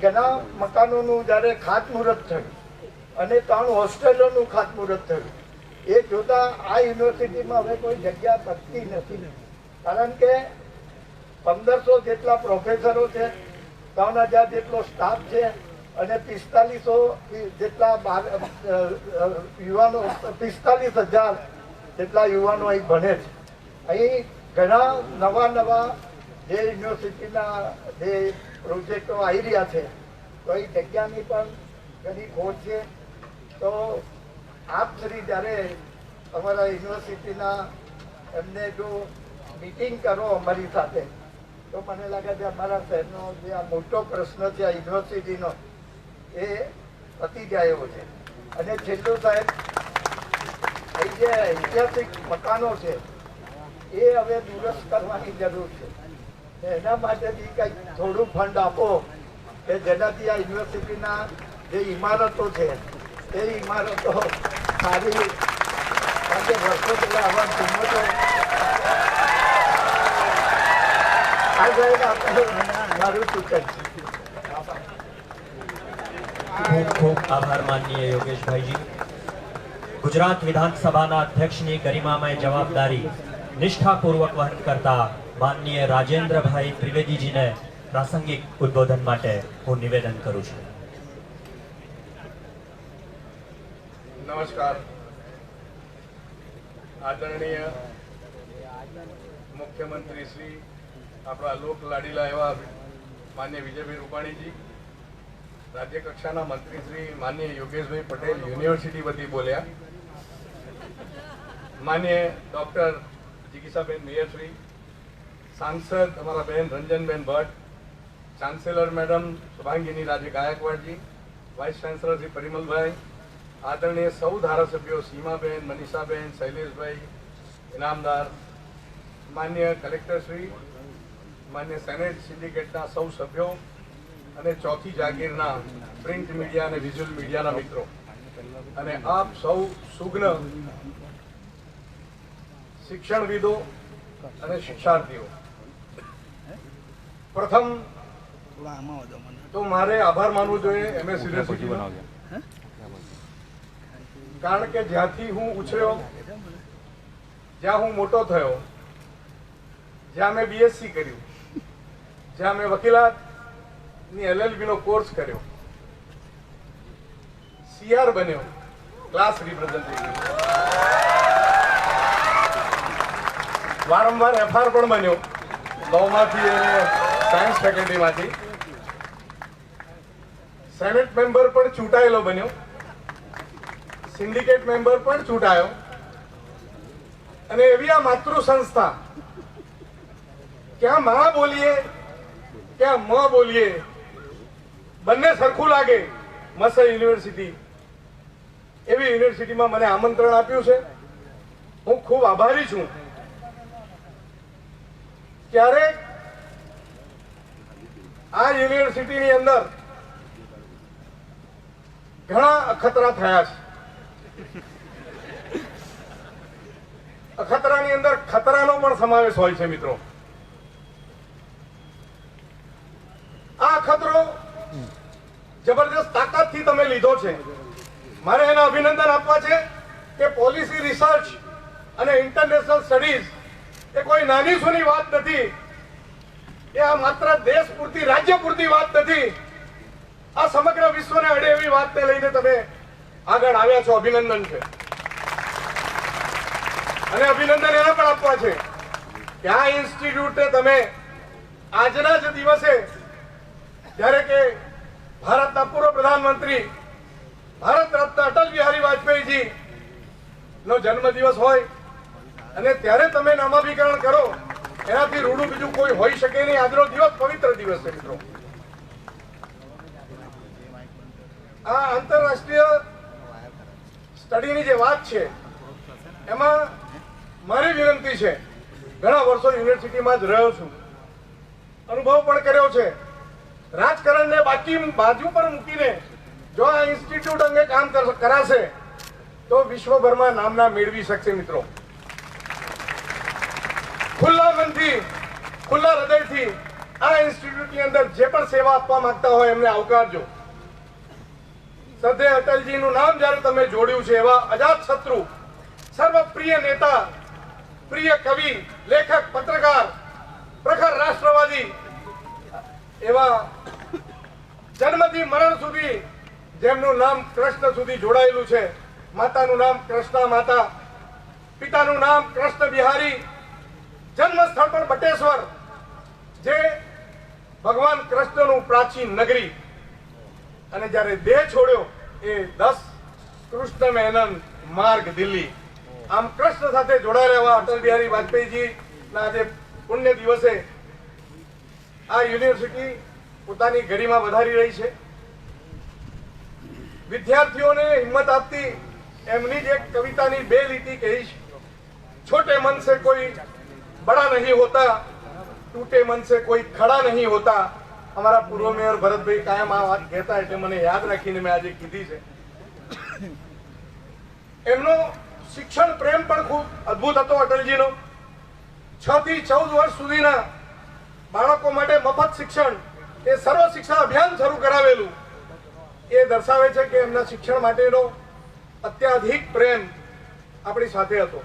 ઘણા મકાનોનું જ્યારે ખાતમુહૂર્ત થયું અને 3 હોસ્ટેલોનું ખાતમુહૂર્ત થયું એ જોતા આ યુનિવર્સિટીમાં હવે કોઈ જગ્યા પડતી નથી. કારણ કે 1500 જેટલા પ્રોફેસરો છે, 3000 જેટલો સ્ટાફ છે અને 4500 જેટલા યુવાનો 45,000 જેટલા યુવાનો અહીં ભણે છે. અહીં ઘણા નવા જે યુનિવર્સિટીના જે પ્રોજેક્ટો આવી રહ્યા છે તો અહીં જગ્યાની પણ ઘણી ખોટ છે. તો આપ શ્રી જ્યારે અમારા યુનિવર્સિટીના એમને જો મીટિંગ કરો અમારી સાથે તો મને લાગે છે અમારા શહેરનો જે આ મોટો પ્રશ્ન છે આ યુનિવર્સિટીનો એ પતી જાય એવો છે. અને છેલ્લું સાહેબ અહીં જે ઐતિહાસિક મકાનો છે એ હવે દુરસ્ત કરવાની જરૂર છે. એના માટે બી કંઈક થોડું ફંડ આપો કે જેનાથી આ યુનિવર્સિટીના જે ઇમારતો છે એ ઇમારતો સારી. કારણ કે વર્ષો પહેલા આવા કિંમતો આ સાહેબ આપણે મારું સૂચન. ખૂબ ખૂબ આભાર માનનીય યોગેશભાઈજી. ગુજરાત વિધાનસભાના અધ્યક્ષની ગરિમામય જવાબદારી નિષ્ઠાપૂર્વક વહન કરતા માનનીય રાજેન્દ્રભાઈ ત્રિવેદીજીને પ્રાસંગિક ઉદ્બોધન માટે હું નિવેદન કરું છું. નમસ્કાર. આદરણીય મુખ્યમંત્રી શ્રી આપણા લોક લાડીલા એવા માન્ય વિજયભાઈ રૂપાણીજી, રાજ્ય કક્ષાના મંત્રી શ્રી માન્ય યોગેશભાઈ પટેલ યુનિવર્સિટી વતી બોલ્યા, માન્ય ડોક્ટર જિગીસાબેન મેયરશ્રી, સાંસદ અમારા બહેન રંજનબેન ભટ્ટ, ચાન્સેલર મેડમ શુભાંગીની રાજે ગાયકવાડજી, વાઇસ ચાન્સલર શ્રી પરિમલભાઈ, આદરણીય સૌ ધારાસભ્યો સીમાબેન, મનીષાબેન, શૈલેષભાઈ, ઇનામદાર, માન્ય કલેક્ટરશ્રી, માન્ય સેનેટ સિન્ડિકેટના સૌ સભ્યો અને ચોથી જાગીરના પ્રિન્ટ મીડિયા અને વિઝ્યુઅલ મીડિયાના મિત્રો અને આપ સૌ સુગ્ન શિક્ષણવિદો અને શિક્ષાર્થીઓ, પ્રથમ તો મારે આભાર માનવો જોઈએ MS યુનિવર્સિટીનો, કારણ કે જ્યાંથી હું ઉછર્યો, જ્યાં હું મોટો થયો, જ્યાં મેં BSc કર્યું, જ્યાં મેં વકીલાતની LLB નો કોર્સ કર્યો, CR બન્યો, ક્લાસ રિપ્રેઝેન્ટેટિવ, વારંવાર FR પણ બન્યો, લૉમાંથી અને સાયન્સ ફેકલ્ટીમાંથી, સેનેટ મેમ્બર પણ ચૂંટાયેલો બન્યો, સિન્ડિકેટ મેમ્બર પણ ચૂંટાયો, અને એવી આ માતૃ સંસ્થા ક્યાં માં બોલીએ ક્યાં મ બોલીએ બંને સરખું લાગે, મસઈ યુનિવર્સિટી એવી યુનિવર્સિટીમાં મને આમંત્રણ આપ્યું છે. હું ખૂબ આભારી છું. ક્યારેક આ યુનિવર્સિટીની અંદર ઘણા અખતરા થયા છે. અખતરાની અંદર ખતરાનો પણ સમાવેશ હોય છે મિત્રો. આ ખતરો જબરદસ્ત તાકાતથી તમે લીધો છે. મારે એના અભિનંદન આપવા છે કે પોલિસી રિસર્ચ અને ઇન્ટરનેશનલ સ્ટડીઝ એ કોઈ નાની સૂની વાત નથી. એ આ માત્ર દેશ પૂરતી, રાજ્ય પૂરતી વાત નથી. આ સમગ્ર વિશ્વને અડે એવી વાતને લઈને તમે આગળ આવ્યા છો. અભિનંદન છે. અને અભિનંદન એના પણ આપવા છે કે આ ઇન્સ્ટિટ્યૂટને તમે આજના જ દિવસે, જ્યારે કે ભારતના પૂર્વ પ્રધાનમંત્રી ભારત રત્ન અટલ બિહારી વાજપેયીજી નો જન્મદિવસ હોય અને ત્યારે તમે નામાભિકરણ કરો, એનાથી રૂડું બીજું કોઈ હોઈ શકે નહીં. આજનો દિવસ પવિત્ર દિવસ છે મિત્રો. આ આંતરરાષ્ટ્રીય સ્ટડીની જે વાત છે એમાં મારી વિનંતી છે, ઘણા વર્ષો યુનિવર્સિટીમાં જ રહ્યો છું, અનુભવ પણ કર્યો છે. રાજકારણને બાજુ પર મૂકીને જો આ ઇન્સ્ટિટ્યૂટ અંગે કામ કરાશે તો વિશ્વભરમાં નામના મેળવી શકશે મિત્રો. ખુલ્લા મનથી, ખુલ્લા હૃદયથી આ ઇન્સ્ટિટ્યૂટની અંદર જે પણ સેવા આપવા માંગતા હોય એમને આવકારજો. સદે અટલજીનું નામ જ્યારે તમે જોડ્યું છે, એવા અજાત શત્રુ, સર્વપ્રિય નેતા, પ્રિય કવિ, લેખક, પત્રકાર, પ્રખર રાષ્ટ્રવાદી, એવા જન્મથી મરણ સુધી જેમનું નામ કૃષ્ણ સુધી જોડાયેલું છે, માતાનું નામ કૃષ્ણા માતા, પિતાનું નામ કૃષ્ણ બિહારી, જન્મ સ્થળ પણ બટેશ્વર, જે ભગવાન કૃષ્ણનું પ્રાચીન નગરી, અને જ્યારે દેહ છોડ્યો એ 10 કૃષ્ણ મેનન માર્ગ દિલ્હી. આમ કૃષ્ણ સાથે જોડાયેલા એવા અટલ બિહારી વાજપેયીજીના આજે પુણ્ય દિવસે આ યુનિવર્સિટી પોતાની ગરિમા વધારી રહી છે. વિદ્યાર્થીઓને હિંમત આપતી એમની જ એક કવિતાની 2 લીટી કહીશ. છોટે મન से कोई बड़ा नहीं होता, टूटे मन से कोई खड़ा नहीं होता. અમારા પૂર્વ મેયર ભરતભાઈ કાયમ આ વાત કહેતા, એટલે મને યાદ રાખીને મેં આજે કીધી છે. એમનો શિક્ષણ પ્રેમ પણ ખૂબ અદ્ભુત હતો અટલજીનો. 6 થી 14 વર્ષ સુધીના બાળકો માટે મફત શિક્ષણ, એ સર્વ શિક્ષા અભિયાન શરૂ કરાવેલું. એ દર્શાવે છે કે એમના શિક્ષણ માટેનો અત્યાધિક પ્રેમ આપણી સાથે હતો.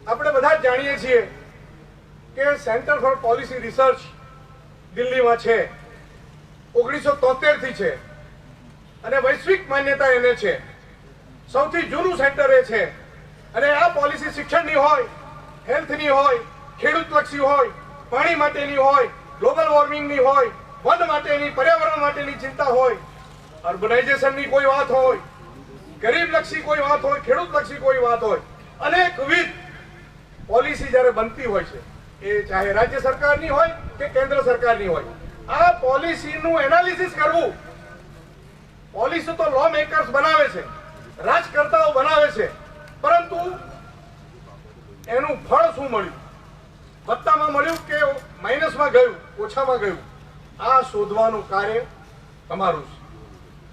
આપણે બધા જ જાણીએ છીએ કે સેન્ટર ફોર પોલિસી રિસર્ચ દિલ્હીમાં છે, 1973 થી છે, અને વૈશ્વિક માન્યતા એને છે. સૌથી જૂનું સેન્ટર એ છે. અને આ પોલિસી શિક્ષણની હોય, હેલ્થની હોય, ખેડૂતલક્ષી હોય, પાણી માટેની હોય, ગ્લોબલ વોર્મિંગની હોય, વન માટેની, પર્યાવરણ માટેની ચિંતા હોય, અર્બનાઇઝેશનની કોઈ વાત હોય, ગરીબલક્ષી કોઈ વાત હોય, ખેડૂતલક્ષી કોઈ વાત હોય, અનેકવિધ પોલિસી જ્યારે બનતી હોય છે એ ચાહે રાજ્ય સરકારની હોય કે કેન્દ્ર સરકારની હોય, આ પોલિસીનું એનાલિસિસ કરવું. પોલિસી તો લો મેકર્સ બનાવે છે, રાજકર્તાઓ બનાવે છે, પરંતુ એનું ફળ શું મળ્યું, વત્તામાં મળ્યું કે માઇનસમાં ગયું, ઓછામાં ગયું, આ શોધવાનું કાર્ય તમારું છે.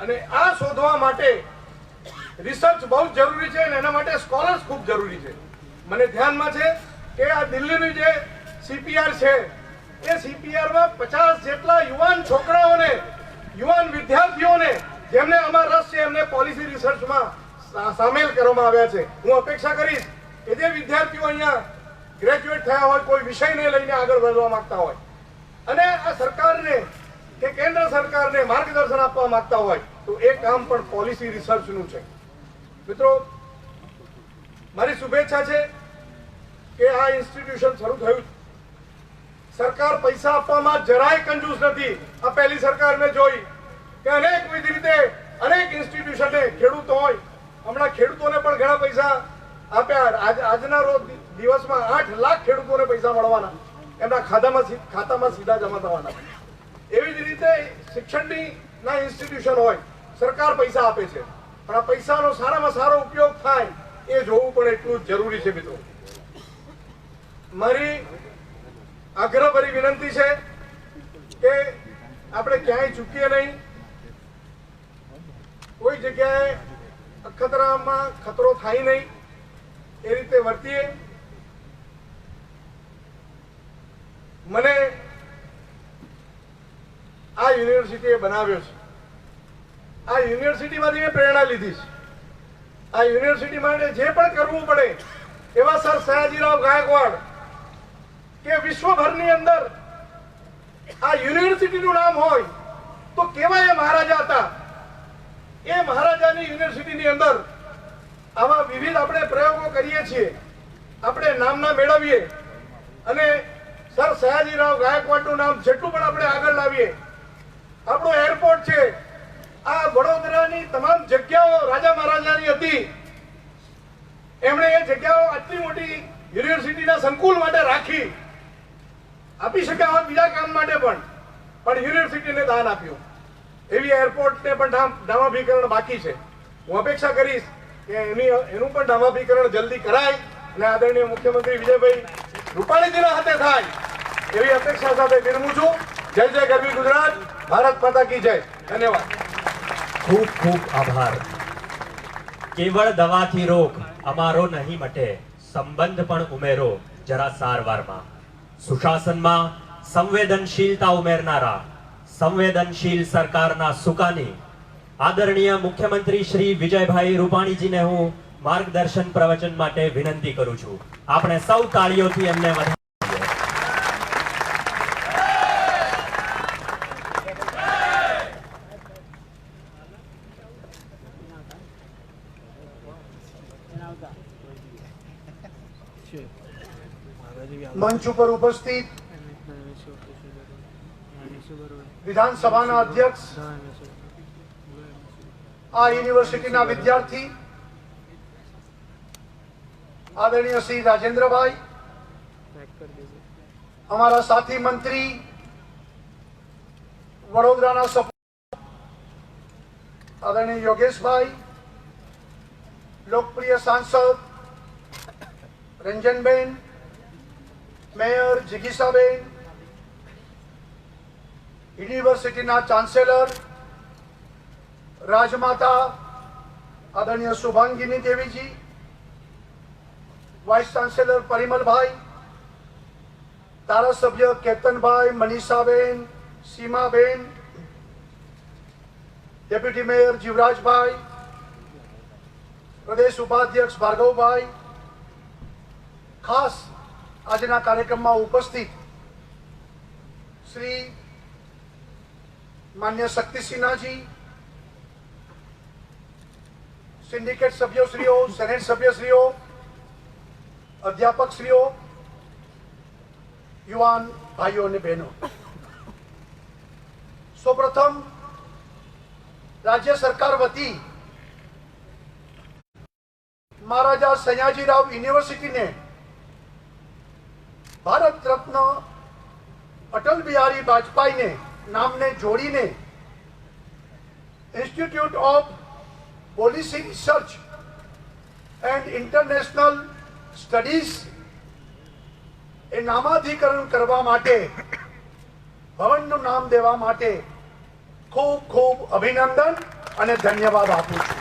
અને આ શોધવા માટે રિસર્ચ બહુ જ જરૂરી છે અને એના માટે સ્કોલર્સ ખૂબ જરૂરી છે. મને ધ્યાનમાં છે કે આ દિલ્હીની જે CPR છે એ CPRમાં 50 જેટલા યુવાન છોકરાઓને, યુવાન વિદ્યાર્થીઓને જેમને આમાં રસ છે એમને પોલિસી રિસર્ચમાં સામેલ કરવામાં આવ્યા છે. હું અપેક્ષા કરીશ કે જે વિદ્યાર્થીઓ અહીંયા ગ્રેજ્યુએટ થયા હોય, કોઈ વિષયને લઈને આગળ વધવા માંગતા હોય અને આ સરકારને કે કેન્દ્ર સરકારને માર્ગદર્શન આપવા માંગતા હોય તો એ કામ પણ પોલિસી રિસર્ચનું છે. મિત્રો, મારી શુભેચ્છા છે કે આ ઇન્સ્ટિટ્યુશન શરૂ થયું. સરકાર પૈસા આપવામાં જરાય કંજૂસ નથી. આ પહેલી સરકાર મેં જોઈ કે અનેકવિધ રીતે અનેક ઇન્સ્ટિટ્યુશને ખેડૂતો હોય, હમણાં ખેડૂતોને પણ ઘણા પૈસા આપ્યા. આજના રોજ દિવસમાં 8 લાખ ખેડૂતોને પૈસા મળવાના, એમના ખાતામાં સીધા જમા થવાના. એવી જ રીતે શિક્ષણની ઇન્સ્ટિટ્યુશન હોય, સરકાર પૈસા આપે છે, પણ આ પૈસાનો સારામાં સારો ઉપયોગ થાય એ જોવું પણ એટલું જ જરૂરી છે. મિત્રો, મારી આગ્રહભરી વિનંતી છે કે આપણે ક્યાંય ચૂકીએ નહીં, કોઈ જગ્યાએ અખતરામાં ખતરો થાય નહીં એ રીતે વર્તીએ. મને આ યુનિવર્સિટીએ બનાવ્યો છે. આ યુનિવર્સિટીમાંથી મેં પ્રેરણા લીધી છે. આ યુનિવર્સિટી માટે જે પણ કરવું પડે એવા સર સયાજીરાવ ગાયકવાડ કે વિશ્વભરની અંદર આ યુનિવર્સિટીનું નામ હોય તો કેવા એ મહારાજા હતા. એ મહારાજાની યુનિવર્સિટીની અંદર આવા વિવિધ આપણે પ્રયોગો કરીએ છીએ, આપણે નામના મેળવીએ અને સર સયાજીરાવ ગાયકવાડનું નામ જેટલું પણ આપણે આગળ લાવીએ. આપણો એરપોર્ટ છે, આ વડોદરાની તમામ જગ્યાઓ રાજા મહારાજાની હતી. એમણે એ જગ્યાઓ આટલી મોટી યુનિવર્સિટીના સંકુલ માટે રાખી. આપી શક્યા હોત બીજા કામ માટે પણ યુનિવર્સિટીને દાન આપ્યું. એવી એરપોર્ટને પણ નામાભીકરણ બાકી છે. હું અપેક્ષા કરીશ કે એનું પણ નામાભીકરણ જલ્દી કરાય અને આદરણીય મુખ્યમંત્રી વિજયભાઈ રૂપાણીજીના હાથે થાય એવી અપેક્ષા સાથે વિરમું છું. જય જય ગરવી ગુજરાત, ભારત માતા કી જય. ધન્યવાદ. ખૂબ ખૂબ આભાર. કેવળ દવાથી રોગ અમારો નહીં મટે, સંબંધ પણ ઉમેરો જરા સારવારમાં. સુશાસનમાં સંવેદનશીલતા ઉમેરનારા સંવેદનશીલ સરકારના સુકાની આદરણીય મુખ્યમંત્રી શ્રી વિજયભાઈ રૂપાણીજીને હું માર્ગદર્શન પ્રવચન માટે વિનંતી કરું છું. આપણે સૌ તાળીઓથી એમને વધાવીએ. મંચ ઉપર ઉપસ્થિત વિધાનસભાના અધ્યક્ષ, આ યુનિવર્સિટીના વિદ્યાર્થી આદરણીય શ્રી રાજેન્દ્રભાઈ, અમારા સાથી મંત્રી વડોદરાના સપૂત આદરણીય યોગેશભાઈ, લોકપ્રિય સાંસદ રંજનબેન, મેયર જિગીસાબેન, યુનિવર્સિટીના ચાન્સેલર રાજમાતા આદરણીય શુભાંગીની દેવીજી, વાઇસ ચાન્સેલર પરિમલભાઈ, ધારાસભ્ય કેતનભાઈ, મનીષાબેન, સીમાબેન, ડેપ્યુટી મેયર જીવરાજભાઈ, પ્રદેશ ઉપાધ્યક્ષ ભાર્ગવભાઈ, ખાસ આજના કાર્યક્રમમાં ઉપસ્થિત શ્રી માન્ય શક્તિસિન્હાજી, સિન્ડિકેટ સભ્યશ્રીઓ, સેનેટ સભ્યશ્રીઓ, અધ્યાપકશ્રીઓ, યુવાન ભાઈઓ અને બહેનો, સૌપ્રથમ રાજ્ય સરકાર વતી મહારાજા સયાજીરાવ યુનિવર્સિટીને ભારત રત્ન અટલ બિહારી વાજપેયીને નામને જોડીને institute of policy research and international studies એ નામાધિકરણ કરવા માટે ભવનનું નામ દેવા માટે ખૂબ ખૂબ અભિનંદન અને ધન્યવાદ આપું છું.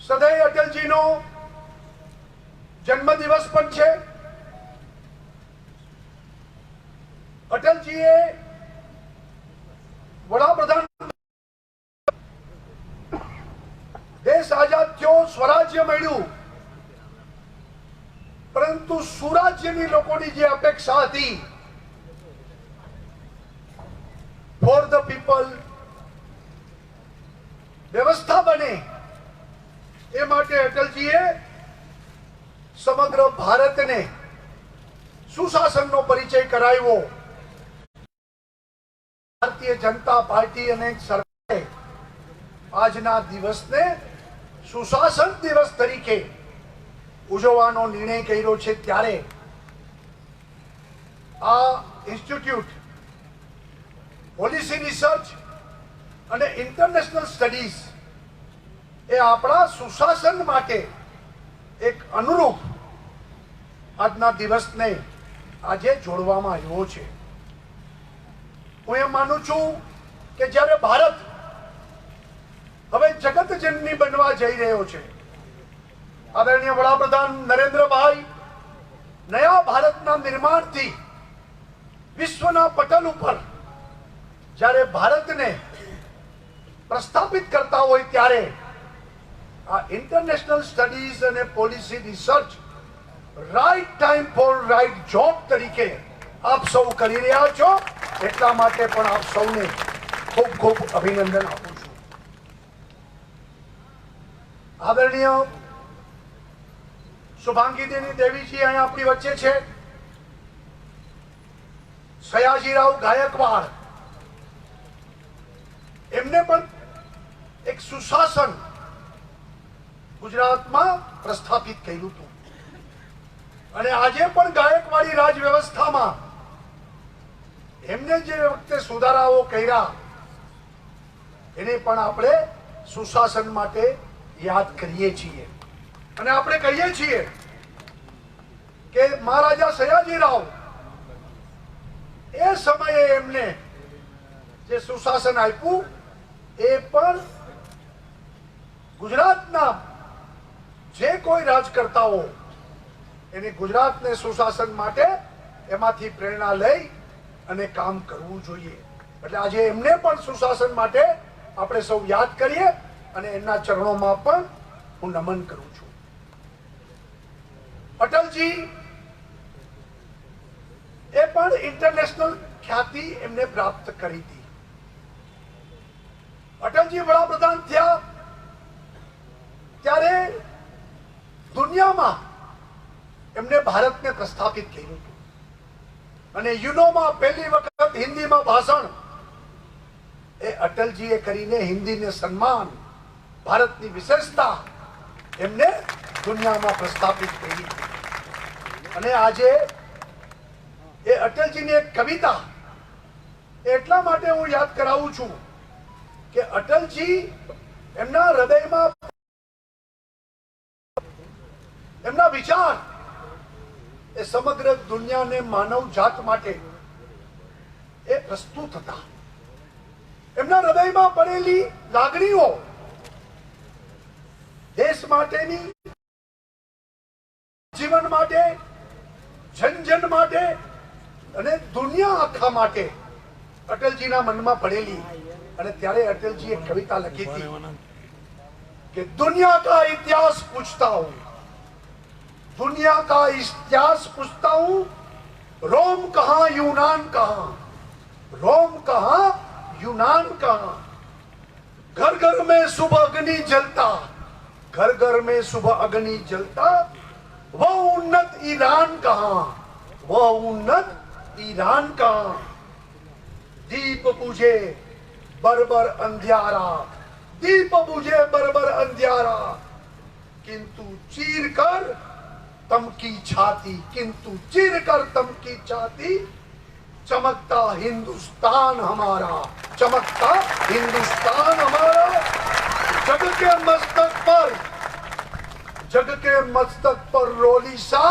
સદૈવ અટલજીનો જન્મદિવસ પણ છે. અટલજીએ વડાપ્રધાન દેશ આઝાદ થયો, સ્વરાજ્ય મળ્યું, પરંતુ સુરાજ્યની લોકોની જે અપેક્ષા હતી ફોર ધ પીપલ વ્યવસ્થા બને એ માટે અટલજીએ સમગ્ર ભારતને સુશાસનનો પરિચય કરાવ્યો. ભારતીય જનતા પાર્ટી અને સરકારે આજના દિવસને સુશાસન દિવસ તરીકે ઉજવવાનો નિર્ણય કર્યો છે. ત્યારે આ ઇન્સ્ટિટ્યૂટ પોલિસી રિસર્ચ અને ઇન્ટરનેશનલ સ્ટડીઝ એ આપણા સુશાસન માટે એક અનુરૂપ આજના દિવસને આજે જોડવામાં આવ્યો છે. હું એમ માનું છું કે જ્યારે ભારત હવે જગતજનની બનવા જઈ રહ્યો છે, આદરણીય વડાપ્રધાન નરેન્દ્રભાઈ નયા ભારતના નિર્માણથી વિશ્વના પટલ ઉપર જ્યારે ભારતને પ્રસ્થાપિત કરતા હોય ત્યારે આ ઇન્ટરનેશનલ સ્ટડીઝ અને policy research right time for right job તરીકે આપ સૌ કરી રહ્યા છો. એટલા માટે પણ આપ સૌને ખૂબ ખૂબ અભિનંદન આપું છું. આદરણીય શુભાંગીદેવી દેવીજી અહીંયા આપણી વચ્ચે છે. સયાજીરાવ ગાયકવાડ એમને પણ એક સુશાસન ગુજરાતમાં પ્રસ્થાપિત કર્યું હતું અને આજે પણ ગાયકવાડી રાજ વ્યવસ્થામાં એમને જે વખતે સુધારાઓ કર્યા એને પણ આપણે સુશાસન માટે યાદ કરીએ છીએ અને આપણે કહીએ છીએ કે મહારાજા સયાજીરાવ એ સમયે એમને જે સુશાસન આપ્યું એ પણ ગુજરાતના જે કોઈ રાજકર્તાઓ એને ગુજરાતને સુશાસન માટે એમાંથી પ્રેરણા લઈ અને કામ કરવું જોઈએ. એટલે આજે એમને પણ સુશાસન માટે આપણે સૌ યાદ કરીએ અને એમના ચરણોમાં પણ હું નમન કરું છું. અટલજી એ પણ ઇન્ટરનેશનલ ખ્યાતિ એમને પ્રાપ્ત કરી હતી. અટલજી વડાપ્રધાન થયા ત્યારે દુનિયામાં એમને ભારતને પ્રસ્થાપિત કર્યું હતું અને યુનોમાં પહેલી વખત હિન્દીમાં ભાષણ એ અટલજીએ કરીને હિન્દીને સન્માન, ભારતની વિશેષતા એમને દુનિયામાં પ્રસ્થાપિત કરી. અને આજે એ અટલજીની એક કવિતા એટલા માટે હું યાદ કરાવું છું કે અટલજી એમના હૃદયમાં એમના વિચાર એ સમગ્ર દુનિયાને માનવ જાત માટે એ પ્રસ્તુત હતા. એમના હૃદયમાં પડેલી લાગણીઓ દેશ માટેની, જીવન માટે, જન માટે અને દુનિયા આખા માટે અટલજીના મનમાં પડેલી. અને ત્યારે અટલજી એક કવિતા લખી હતી કે દુનિયા કા ઇતિહાસ પૂછતા હું, दुनिया का इतिहास पूछता हूं, रोम कहां यूनान कहां, रोम कहां यूनान कहां. घर घर में सुबह अग्नि जलता, घर घर में सुबह अग्नि जलता, वह उन्नत ईरान कहां, वह उन्नत ईरान कहां. दीप बुझे बरबर अंधियारा, दीप बुझे बरबर अंधियारा, किंतु चीर कर तम की छाती, किंतु चीर कर तम की छाती, चमकता हिंदुस्तान हमारा, चमकता हिंदुस्तान हमारा। जग के मस्तक पर, जग के मस्तक पर रोली सा,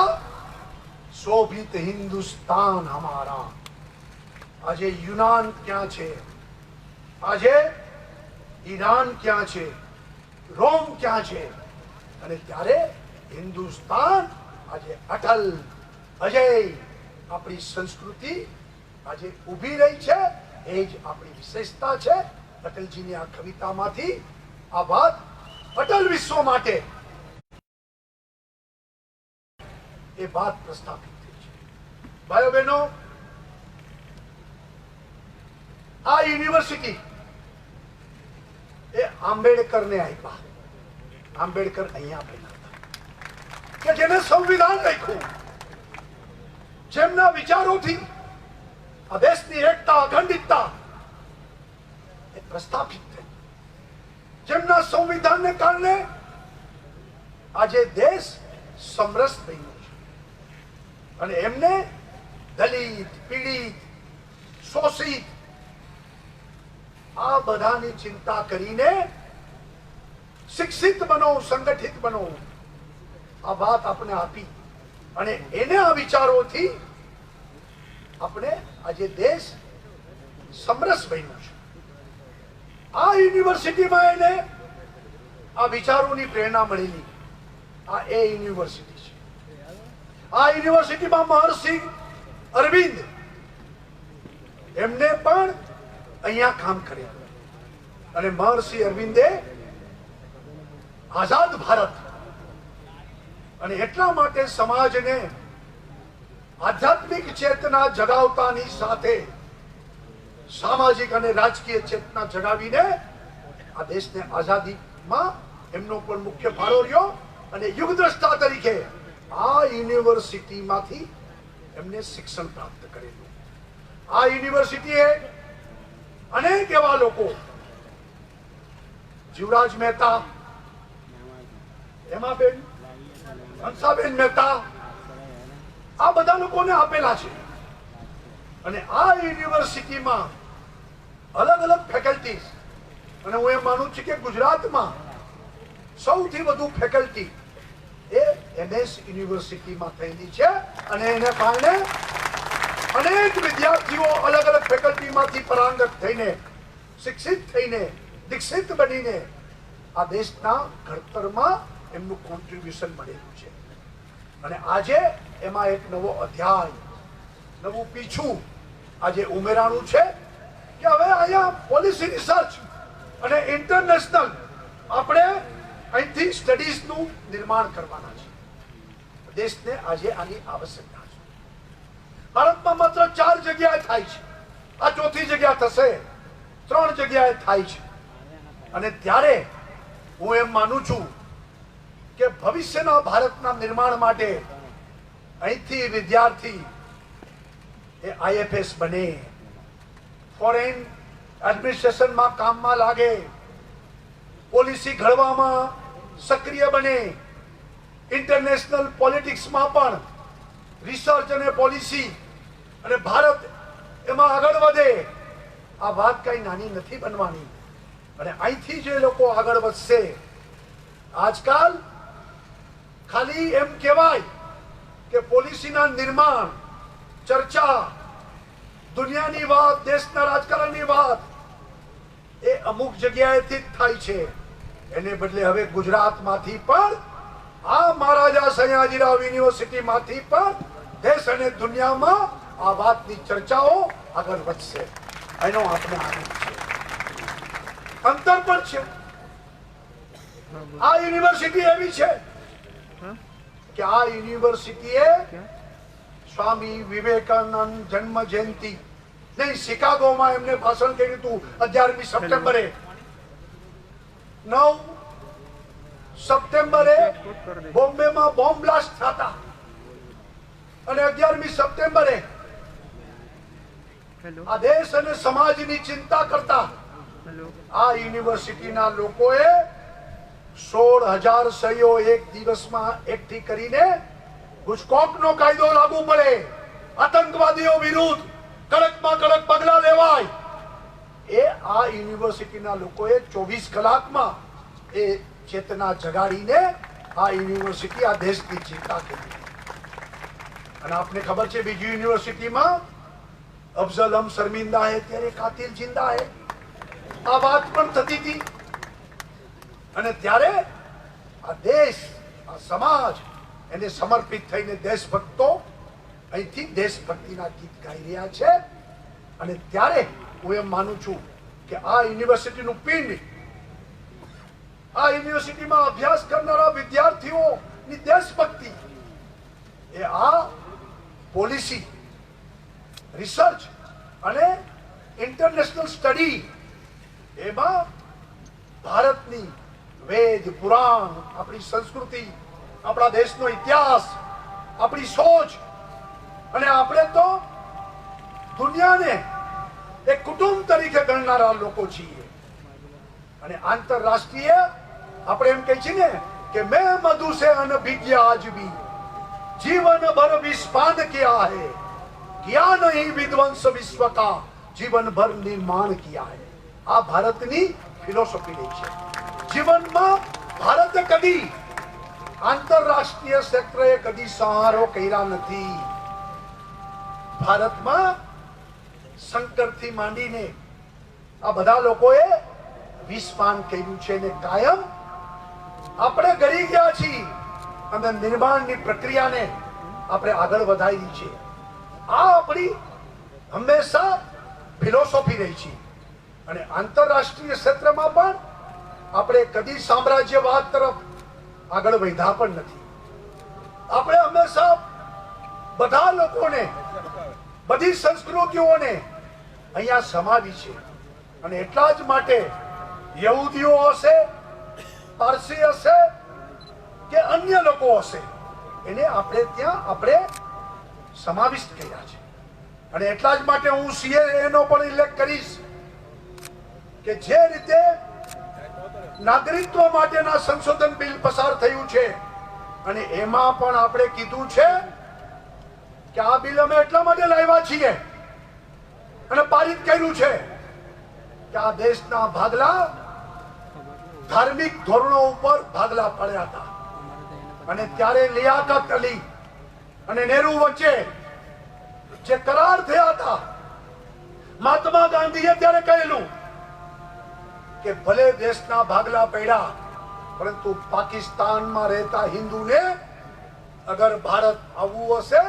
शोभित हिंदुस्तान हमारा। આજે યુનાન ક્યાં છે, આજે ઈરાન ક્યાં છે, રોમ ક્યાં છે, અને ત્યારે હિન્દુસ્તાન આજે અટલ અજય આપણી સંસ્કૃતિ આજે ઊભી રહી છે। એ જ આપણી વિશેષતા છે। અટલજીની આ કવિતામાંથી આ વાત અટલ વિશ્વ માટે એ વાત પ્રસ્થાપિત થઈ છે। ભાઈઓ બહેનો, આ યુનિવર્સિટી એ આંબેડકરને આપ્યા। આંબેડકર અહીંયા બન્યા હતા કે જેને સંવિધાન લખ્યું, જેમના વિચારોથી આ દેશની એકતા અખંડિતતા એ પ્રસ્થાપિત થઈ, જેમના સંવિધાનને કારણે આજે દેશ સમરસ બન્યો છે। અને એમને દલિત, પીડિત, શોષિત આ બધાની ચિંતા કરીને શિક્ષિત બનો, સંગઠિત બનો, આ વાત આપણે આપી અને એને આ વિચારોથી આપણે આજે દેશ સમરસ બન્યો છે। આ યુનિવર્સિટીમાં એને આ વિચારોની પ્રેરણા મળેલી, આ એ યુનિવર્સિટી છે। આ યુનિવર્સિટીમાં મહર્ષિ અરવિંદ એમને પણ અહીંયા કામ કર્યા અને મહર્ષિ અરવિંદે આઝાદ ભારત અને એટલા માટે સમાજને આધ્યાત્મિક ચેતના જગાવતાની સાથે સામાજિક અને રાજકીય ચેતના જગાવીને આ દેશને આઝાદીમાં એમનો પણ મુખ્ય ફાળો રહ્યો અને યુગદ્રષ્ટા તરીકે આ યુનિવર્સિટીમાંથી એમને શિક્ષણ પ્રાપ્ત કરેલું। આ યુનિવર્સિટીએ અનેક એવા લોકો, જીવરાજ મહેતા, હેમાબેન, હંસાબેન મહેતા, આ બધા લોકોને આપેલા છે। અને આ યુનિવર્સિટીમાં અલગ અલગ ફેકલ્ટીઝ, અને હું એમ માનું છું કે ગુજરાતમાં સૌથી વધુ ફેકલ્ટી એ એમએસ યુનિવર્સિટીમાં થયેલી છે। અને એને કારણે અનેક વિદ્યાર્થીઓ અલગ અલગ ફેકલ્ટીમાંથી પરાંગત થઈને, શિક્ષિત થઈને, દીક્ષિત બનીને આ દેશના ઘડતરમાં એમનું કોન્ટ્રીબ્યુશન મળેલું છે। અને આજે એમાં એક નવો અધ્યાય, નવું પીછું આજે ઉમેરાણું છે કે હવે અહીંયા પોલિસી રિસર્ચ અને ઇન્ટરનેશનલ આપણે અહીંથી સ્ટડીઝનું નિર્માણ કરવાના છે। દેશને આજે આની આવશ્યકતા છે। ભારતમાં માત્ર 4 જગ્યાએ થાય છે, આ ચોથી જગ્યા થશે, 3 જગ્યાએ થાય છે। અને ત્યારે હું એમ માનું છું કે ભવિષ્યના ભારતના નિર્માણ માટે અહીંથી વિદ્યાર્થી એ આઈએફએસ બને, ફોરેન એડમિનિસ્ટ્રેશનમાં કામમાં લાગે, પોલિસી ઘડવામાં સક્રિય બને, ઇન્ટરનેશનલ પોલિટિક્સમાં પણ રિસર્ચ અને પોલિસી અને ભારત એમાં આગળ વધે। આ વાત કઈ નાની નથી બનવાની। અને અહીંથી જે લોકો આગળ વધશે, આજકાલ ખાલી એમ કહેવાય કે પોલિસીના निर्माण, ચર્ચા, દુનિયાની વાત, દેશના રાજકારણની વાત એ અમુક જગ્યાએથી જ થાય છે। એને બદલે હવે ગુજરાતમાંથી પણ આ મહારાજા સયાજીરાવ યુનિવર્સિટીમાંથી પણ દેશ અને દુનિયામાં આ વાતની ચર્ચાઓ આગળ વધશે। એનો આપણે આનંદ છે। અંતર પણ છે। આ યુનિવર્સિટી એવી છે કે આ યુનિવર્સિટીએ સ્વામી વિવેકાનંદ જન્મ જયંતિ નહીં, શિકાગોમાં એમને ભાષણ કર્યું હતું 11મી સપ્ટેમ્બરે। 9 સપ્ટેમ્બરે બોમ્બેમાં બોમ્બ બ્લાસ્ટ થતા અને 11મી સપ્ટેમ્બરે આ દેશ અને સમાજની ચિંતા કરતા આ યુનિવર્સિટીના લોકોએ 16,000 સહીઓ એક દિવસમાં એકઠી કરીને ગુજકોકનો કાયદો લાગુ પડે, આતંકવાદીઓ વિરુદ્ધ કડકમાં કડક પગલા લેવાય, એ આ યુનિવર્સિટીના લોકોએ 24 કલાકમાં એ ચેતના જગાડીને આ યુનિવર્સિટી આ દેશની ચિંતા કરી. અને આપને ખબર છે બીજી યુનિવર્સિટીમાં અફઝલ હમ શર્મિંદા હે તેરે કાતિલ જિંદા હે, આ વાત પણ થતી હતી. અને ત્યારે આ દેશ, આ સમાજ એને સમર્પિત થઈને દેશભક્તો અહીંથી દેશભક્તિના ગીત ગાઈ રહ્યા છે. અને ત્યારે હું એમ માનું છું કે આ યુનિવર્સિટીનું પિંડ, આ યુનિવર્સિટીમાં અભ્યાસ કરનારા વિદ્યાર્થીઓની દેશભક્તિ એ આ પોલિસી, રિસર્ચ અને ઇન્ટરનેશનલ સ્ટડી એમાં ભારતની વેદ પુરાણ, આપણી સંસ્કૃતિ, આપણા દેશનો ઇતિહાસ, આપણી સોચ, અને આપણે તો દુનિયાને એક કુટુંબ તરીકે ગણનારા લોકો છીએ. અને આંતરરાષ્ટ્રીય આપણે એમ કહે છીએ ને કે મેં મધુ સે અનભિજ્ઞ આજ ભી जीवन भर विस्पान किया है, किया नहीं विध्वंस विश्व का, जीवन भर निर्माण किया है. આ ભારતની ફિલોસોફી રહી છે. જીવનમાં ભારતે કદી આંતરરાષ્ટ્રીય ક્ષેત્રે કદી સહારો કર્યા નથી. ભારતમાં શંકરથી માંડીને આ બધા લોકોએ વિસ્પાન કર્યું છે ને કાયમ આપણે ગળી ગયા છીએ અને નિર્માણની પ્રક્રિયાને આપણે આગળ વધારી છે. આ આપણી હંમેશા ફિલોસોફી રહી છે. અને આંતરરાષ્ટ્રીય ક્ષેત્રમાં પણ આપણે કદી સામ્રાજ્યવાદ તરફ આગળ વધ્યા પણ નથી. આપણે હંમેશા બધા લોકોને, બધી સંસ્કૃતિઓને અહીંયા સમાવી છે. અને એટલા જ માટે યહૂદીઓ હશે, પારસી હશે કે અન્ય લોકો હશે, એને આપણે ત્યાં આપણે સમાવિષ્ટ કર્યા છે. અને એટલા જ માટે હું સીએએનો પણ ઉલ્લેખ કરીશ કે જે રીતે નાગરિકત્વ માટેના સંશોધન બિલ પસાર થયું છે, અને એમાં પણ આપણે કીધું છે કે આ બિલ અમે એટલા માટે લાવ્યા છીએ અને પારિત કર્યું છે કે આ દેશના ભાગલા ધાર્મિક ધોરણો ઉપર ભાગલા પડ્યા હતા. અને ત્યારે લિયાકત અલી અને નહેરુ વચ્ચે જે કરાર થયા હતા, મહાત્મા ગાંધીએ ત્યારે કહેલું કે ભલે દેશના ભાગલા પડ્યા, પરંતુ પાકિસ્તાનમાં રહેતા હિન્દુને અગર ભારત આવવું હશે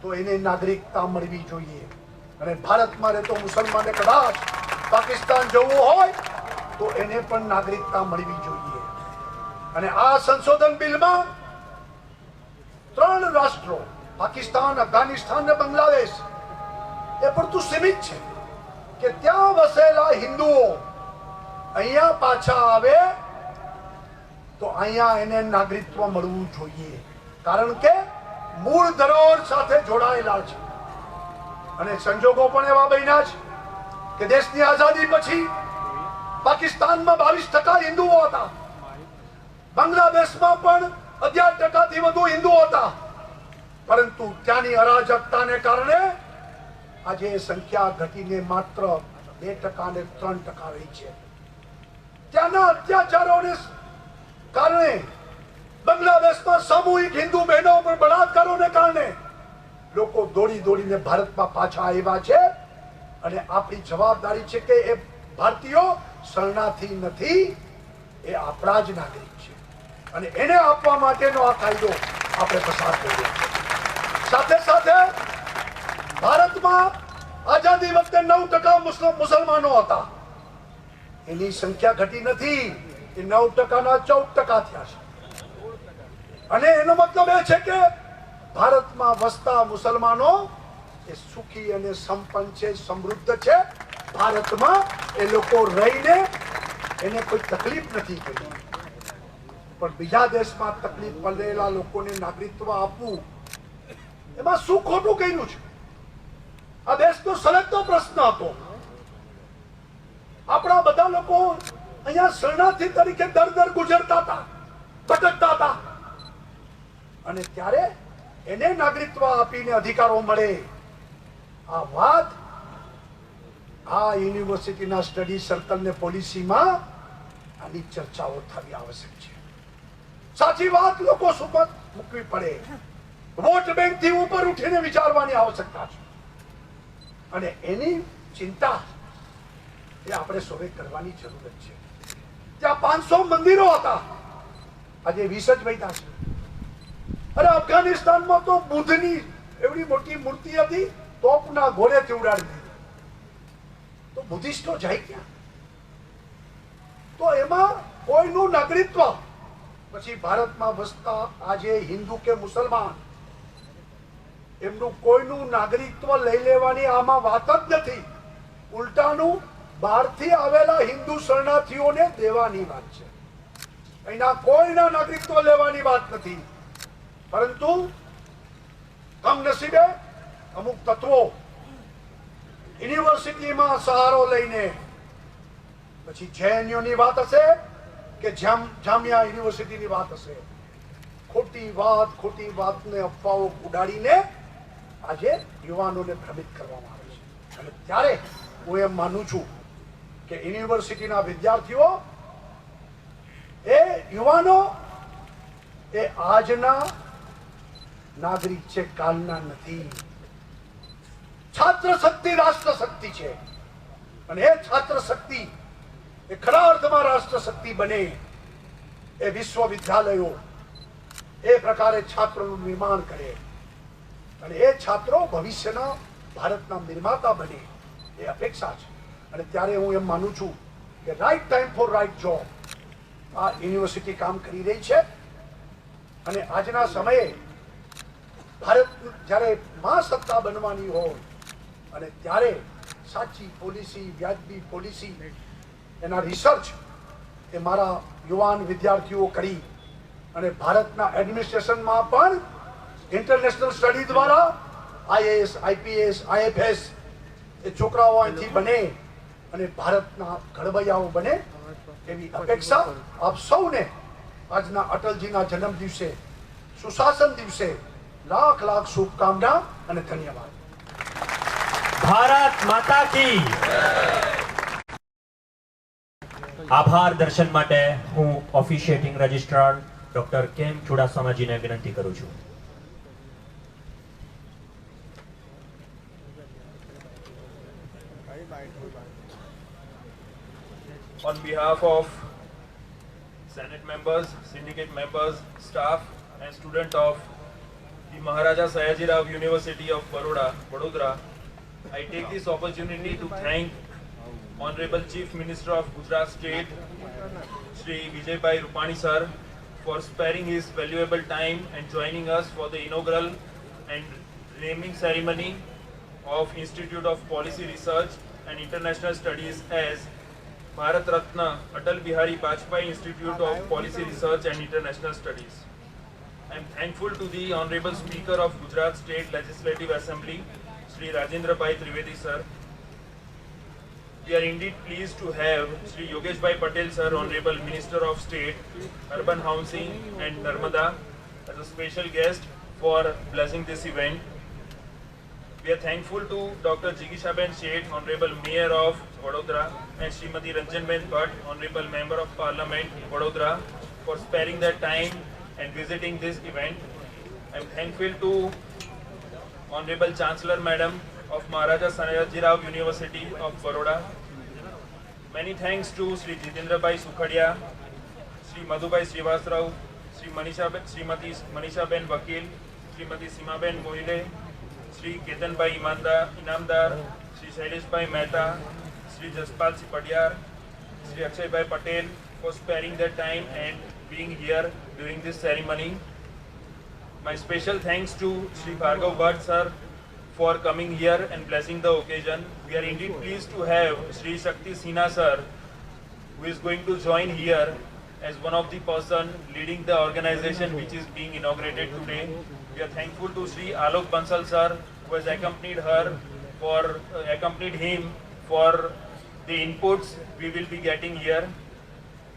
તો એને નાગરિકતા મળવી જોઈએ. અને ભારતમાં રહેતો મુસલમાને કદાચ પાકિસ્તાન જવું હોય તો એને પણ નાગરિકતા મળવી જોઈએ. અને આ સંશોધન બિલમાં 3 રાષ્ટ્રો, પાકિસ્તાન, અફઘાનિસ્તાન અને બાંગ્લાદેશ, એ પૂરતું સીમિત છે કે ત્યાં વસેલા હિન્દુઓ અહીંયા પાછા આવે તો અહીંયા એને નાગરિકત્વ મળવું જોઈએ. કારણ કે મૂળ ધરોહર સાથે જોડાયેલા છે. અને સંજોગો પણ એવા બન્યા છે કે દેશની આઝાદી પછી પાકિસ્તાનમાં 22% હિન્દુઓ હતા, બાંગ્લાદેશમાં પણ 11%થી વધુ હિન્દુઓ હતા. પરંતુ ત્યાંની અરાજકતાને કારણે આજે સંખ્યા ઘટીને માત્ર 2% અને 3% રહી છે. ત્યાંના અત્યાચારોને કારણે, બાંગ્લાદેશમાં સામૂહિક હિન્દુ બહેનો પર બળાત્કારોને કારણે લોકો દોડી દોડીને ભારતમાં પાછા આવ્યા છે. અને આપણી જવાબદારી છે કે એ ભારતીયો શરણાર્થી નથી, એ આપણા જ નાગરિક છે. અને એને આપવા માટેનો આ કાયદો આપણે પસાર કર્યો છે. સાથે સાથે ભારતમાં આઝાદી વખતે 9% મુસલમાનો હતા. એની સંખ્યા ઘટી નથી, એ 9%ના 14% થયા છે. અને એનો મતલબ એ છે કે ભારતમાં વસતા મુસલમાનો એ સુખી અને સંપન્ન છે, સમૃદ્ધ છે. ભારતમાં એ લોકો રહીને એને કોઈ તકલીફ નથી પડી. પણ બીજા દેશમાં તકલીફ પડેલા લોકોને નાગરિકત્વ આપવું, એમાં શું ખોટું કર્યું છે? આ દેશનો સળગતો પ્રશ્ન હતો આપણા બધા લોકો અહીંયા શરણાર્થી તરીકે દર ગુજરતા હતા, ભટકતા હતા, અને ત્યારે એને નાગરિકત્વ આપીને અધિકારો મળે. આ વાત આ યુનિવર્સિટીના સ્ટડી સર્કલ ને પોલિસીમાં આની ચર્ચાઓ થવી આવશ્યક છે. સાચી વાત લોકો સુપર મૂકવી પડે. વોટ બેંક થી ઉપર ઉઠીને વિચારવાની આવશ્યકતા છે, અને એની ચિંતા એ આપણે સૌએ કરવાની જરૂર છે. ત્યાં 500 મંદિરો હતા, આજે 20 જ બચ્યા છે. અરે અફઘાનિસ્તાનમાં તો બુદ્ધની એવડી મોટી મૂર્તિ હતી, તોપના ઘોડેથી ઉડાડી દીધી. તો બુદ્ધિસ્ટો જાય ક્યાં? તો એમાં કોઈનું નાગરિકત્વ, પછી ભારતમાં વસતા આજે હિન્દુ કે મુસલમાન, એમનું કોઈનું નાગરિકત્વ લઈ લેવાની આમાં વાત જ નથી. ઉલટાનું બહારથી આવેલા હિન્દુ શરણાર્થીઓને દેવાની વાત છે. એના કોઈના નાગરિકત્વ લેવાની વાત નથી. પરંતુ કમનસીબે અમુક તત્વો યુનિવર્સિટીમાં સહારો લઈને, પછી જેએનયુની વાત હશે કે જામિયા યુનિવર્સિટીની વાત હશે, ખોટી વાતને અફવાઓ ઉડાડીને આજે યુવાનોને ભ્રમિત કરવામાં આવે છે. અને ત્યારે હું એમ માનું છું કે યુનિવર્સિટીના વિદ્યાર્થીઓ એ યુવાનો એ આજના નાગરિક છે, કાલના નથી. છાત્ર શક્તિ રાષ્ટ્ર શક્તિ છે, અને એ છાત્ર શક્તિ એ ખરા અર્થમાં રાષ્ટ્ર શક્તિ બને એ વિશ્વવિદ્યાલયો એ પ્રકારે છાત્રોનું નિર્માણ કરે, અને એ છાત્રો ભવિષ્યના ભારતના નિર્માતા બને એ અપેક્ષા છે. અને ત્યારે હું એમ માનું છું કે right time for right job આ યુનિવર્સિટી કામ કરી રહી છે. અને આજના સમયે ભારત જ્યારે મહાસત્તા બનવાની હોય, અને ત્યારે સાચી પોલિસી, વ્યાજબી પોલિસી, એના રિસર્ચ એ મારા યુવાન વિદ્યાર્થીઓ કરી, અને ભારતના એડમિનિસ્ટ્રેશનમાં પણ ઇન્ટરનેશનલ સ્ટડી દ્વારા આઈએએસ, આઈપીએસ, આઈએફએસ એ છોકરાઓ અહીંથી બને અને ભારતના ઘડવૈયાઓ બને એવી અપેક્ષા આપ સૌને આજના અટલજીના જન્મ દિવસે, સુશાસન દિવસે લાખ શુભકામના અને ધન્યવાદ. ભારત માતા કી. આભાર દર્શન માટે હું ઓફિશિએટિંગ રજિસ્ટ્રાર ડોક્ટર કેમ ચુડાસમાજીને વિનંતી કરું છું. On behalf of Senate members, syndicate members, staff and student of the Maharaja Sayajirao University of Vadodara, I take this opportunity to thank Honorable Chief Minister of Gujarat State, Shri Vijaybai Rupani sir, for sparing his valuable time and joining us for the inaugural and naming ceremony of Institute of Policy Research and International Studies as Bharat Ratna Atal Bihari Vajpayee Institute of Policy Research and International Studies. I am thankful to the Honorable Speaker of Gujarat State Legislative Assembly, Shri Rajendra Bhai Trivedi sir. We are indeed pleased to have Shri Yogesh Bhai Patel sir, Honorable Minister of State, Urban Housing and Narmada, as a special guest for blessing this event. We are thankful to Dr. Jigishaben Sheth, Honorable Mayor of Vadodara, and Srimati Ranjanben Bhatt, Honorable Member of Parliament, Vadodara, for sparing their time and visiting this event. I am thankful to Honorable Chancellor Madam of Maharaja Sayajirao University of Baroda. Many thanks to Sri Jitendra Bhai Sukhadia, Sri Madhubai Srivastava, Srimati Manisha Ben Vakil, Srimati Sima Ben Mohile, Sri Ketan Bhai Inamdar, Sri Shailesh Bhai Mehta, Sri Jaspal Sipadiyar, Sri Akshay Bhai Patel for sparing their time and being here during this ceremony. My special thanks to Sri Bhargav Bhatt sir for coming here and blessing the occasion. We are indeed pleased to have Sri Shakti Sinha sir, who is going to join here as one of the person leading the organization which is being inaugurated today. We are thankful to Sri Alok Bansal sir, who has accompanied him for the inputs we will be getting here.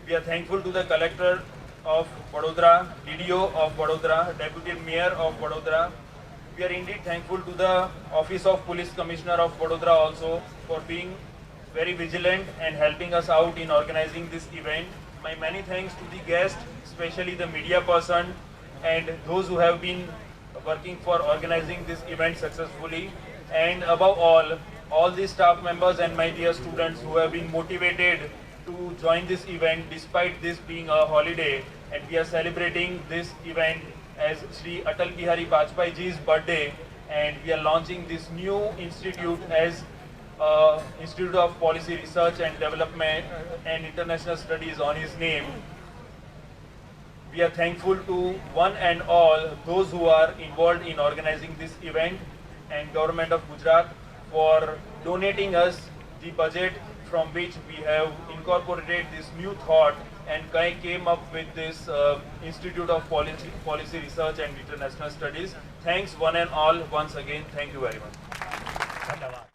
We are thankful to the Collector of Vadodara, DDO of Vadodara, Deputy Mayor of Vadodara. We are indeed thankful to the Office of Police Commissioner of Vadodara also for being very vigilant and helping us out in organizing this event. My many thanks to the guests, especially the media person and those who have been working for organizing this event successfully. And above all the staff members and my dear students who have been motivated to join this event despite this being a holiday, and we are celebrating this event as Sri Atal Bihari Vajpayee ji's birthday, and we are launching this new institute as Institute of Policy Research and Development and International Studies on his name. We are thankful to one and all those who are involved in organizing this event and Government of Gujarat for donating us the budget from which we have incorporated this new thought and came up with this Institute of Policy Research and International Studies. Thanks one and all once again. Thank you very much. धन्यवाद।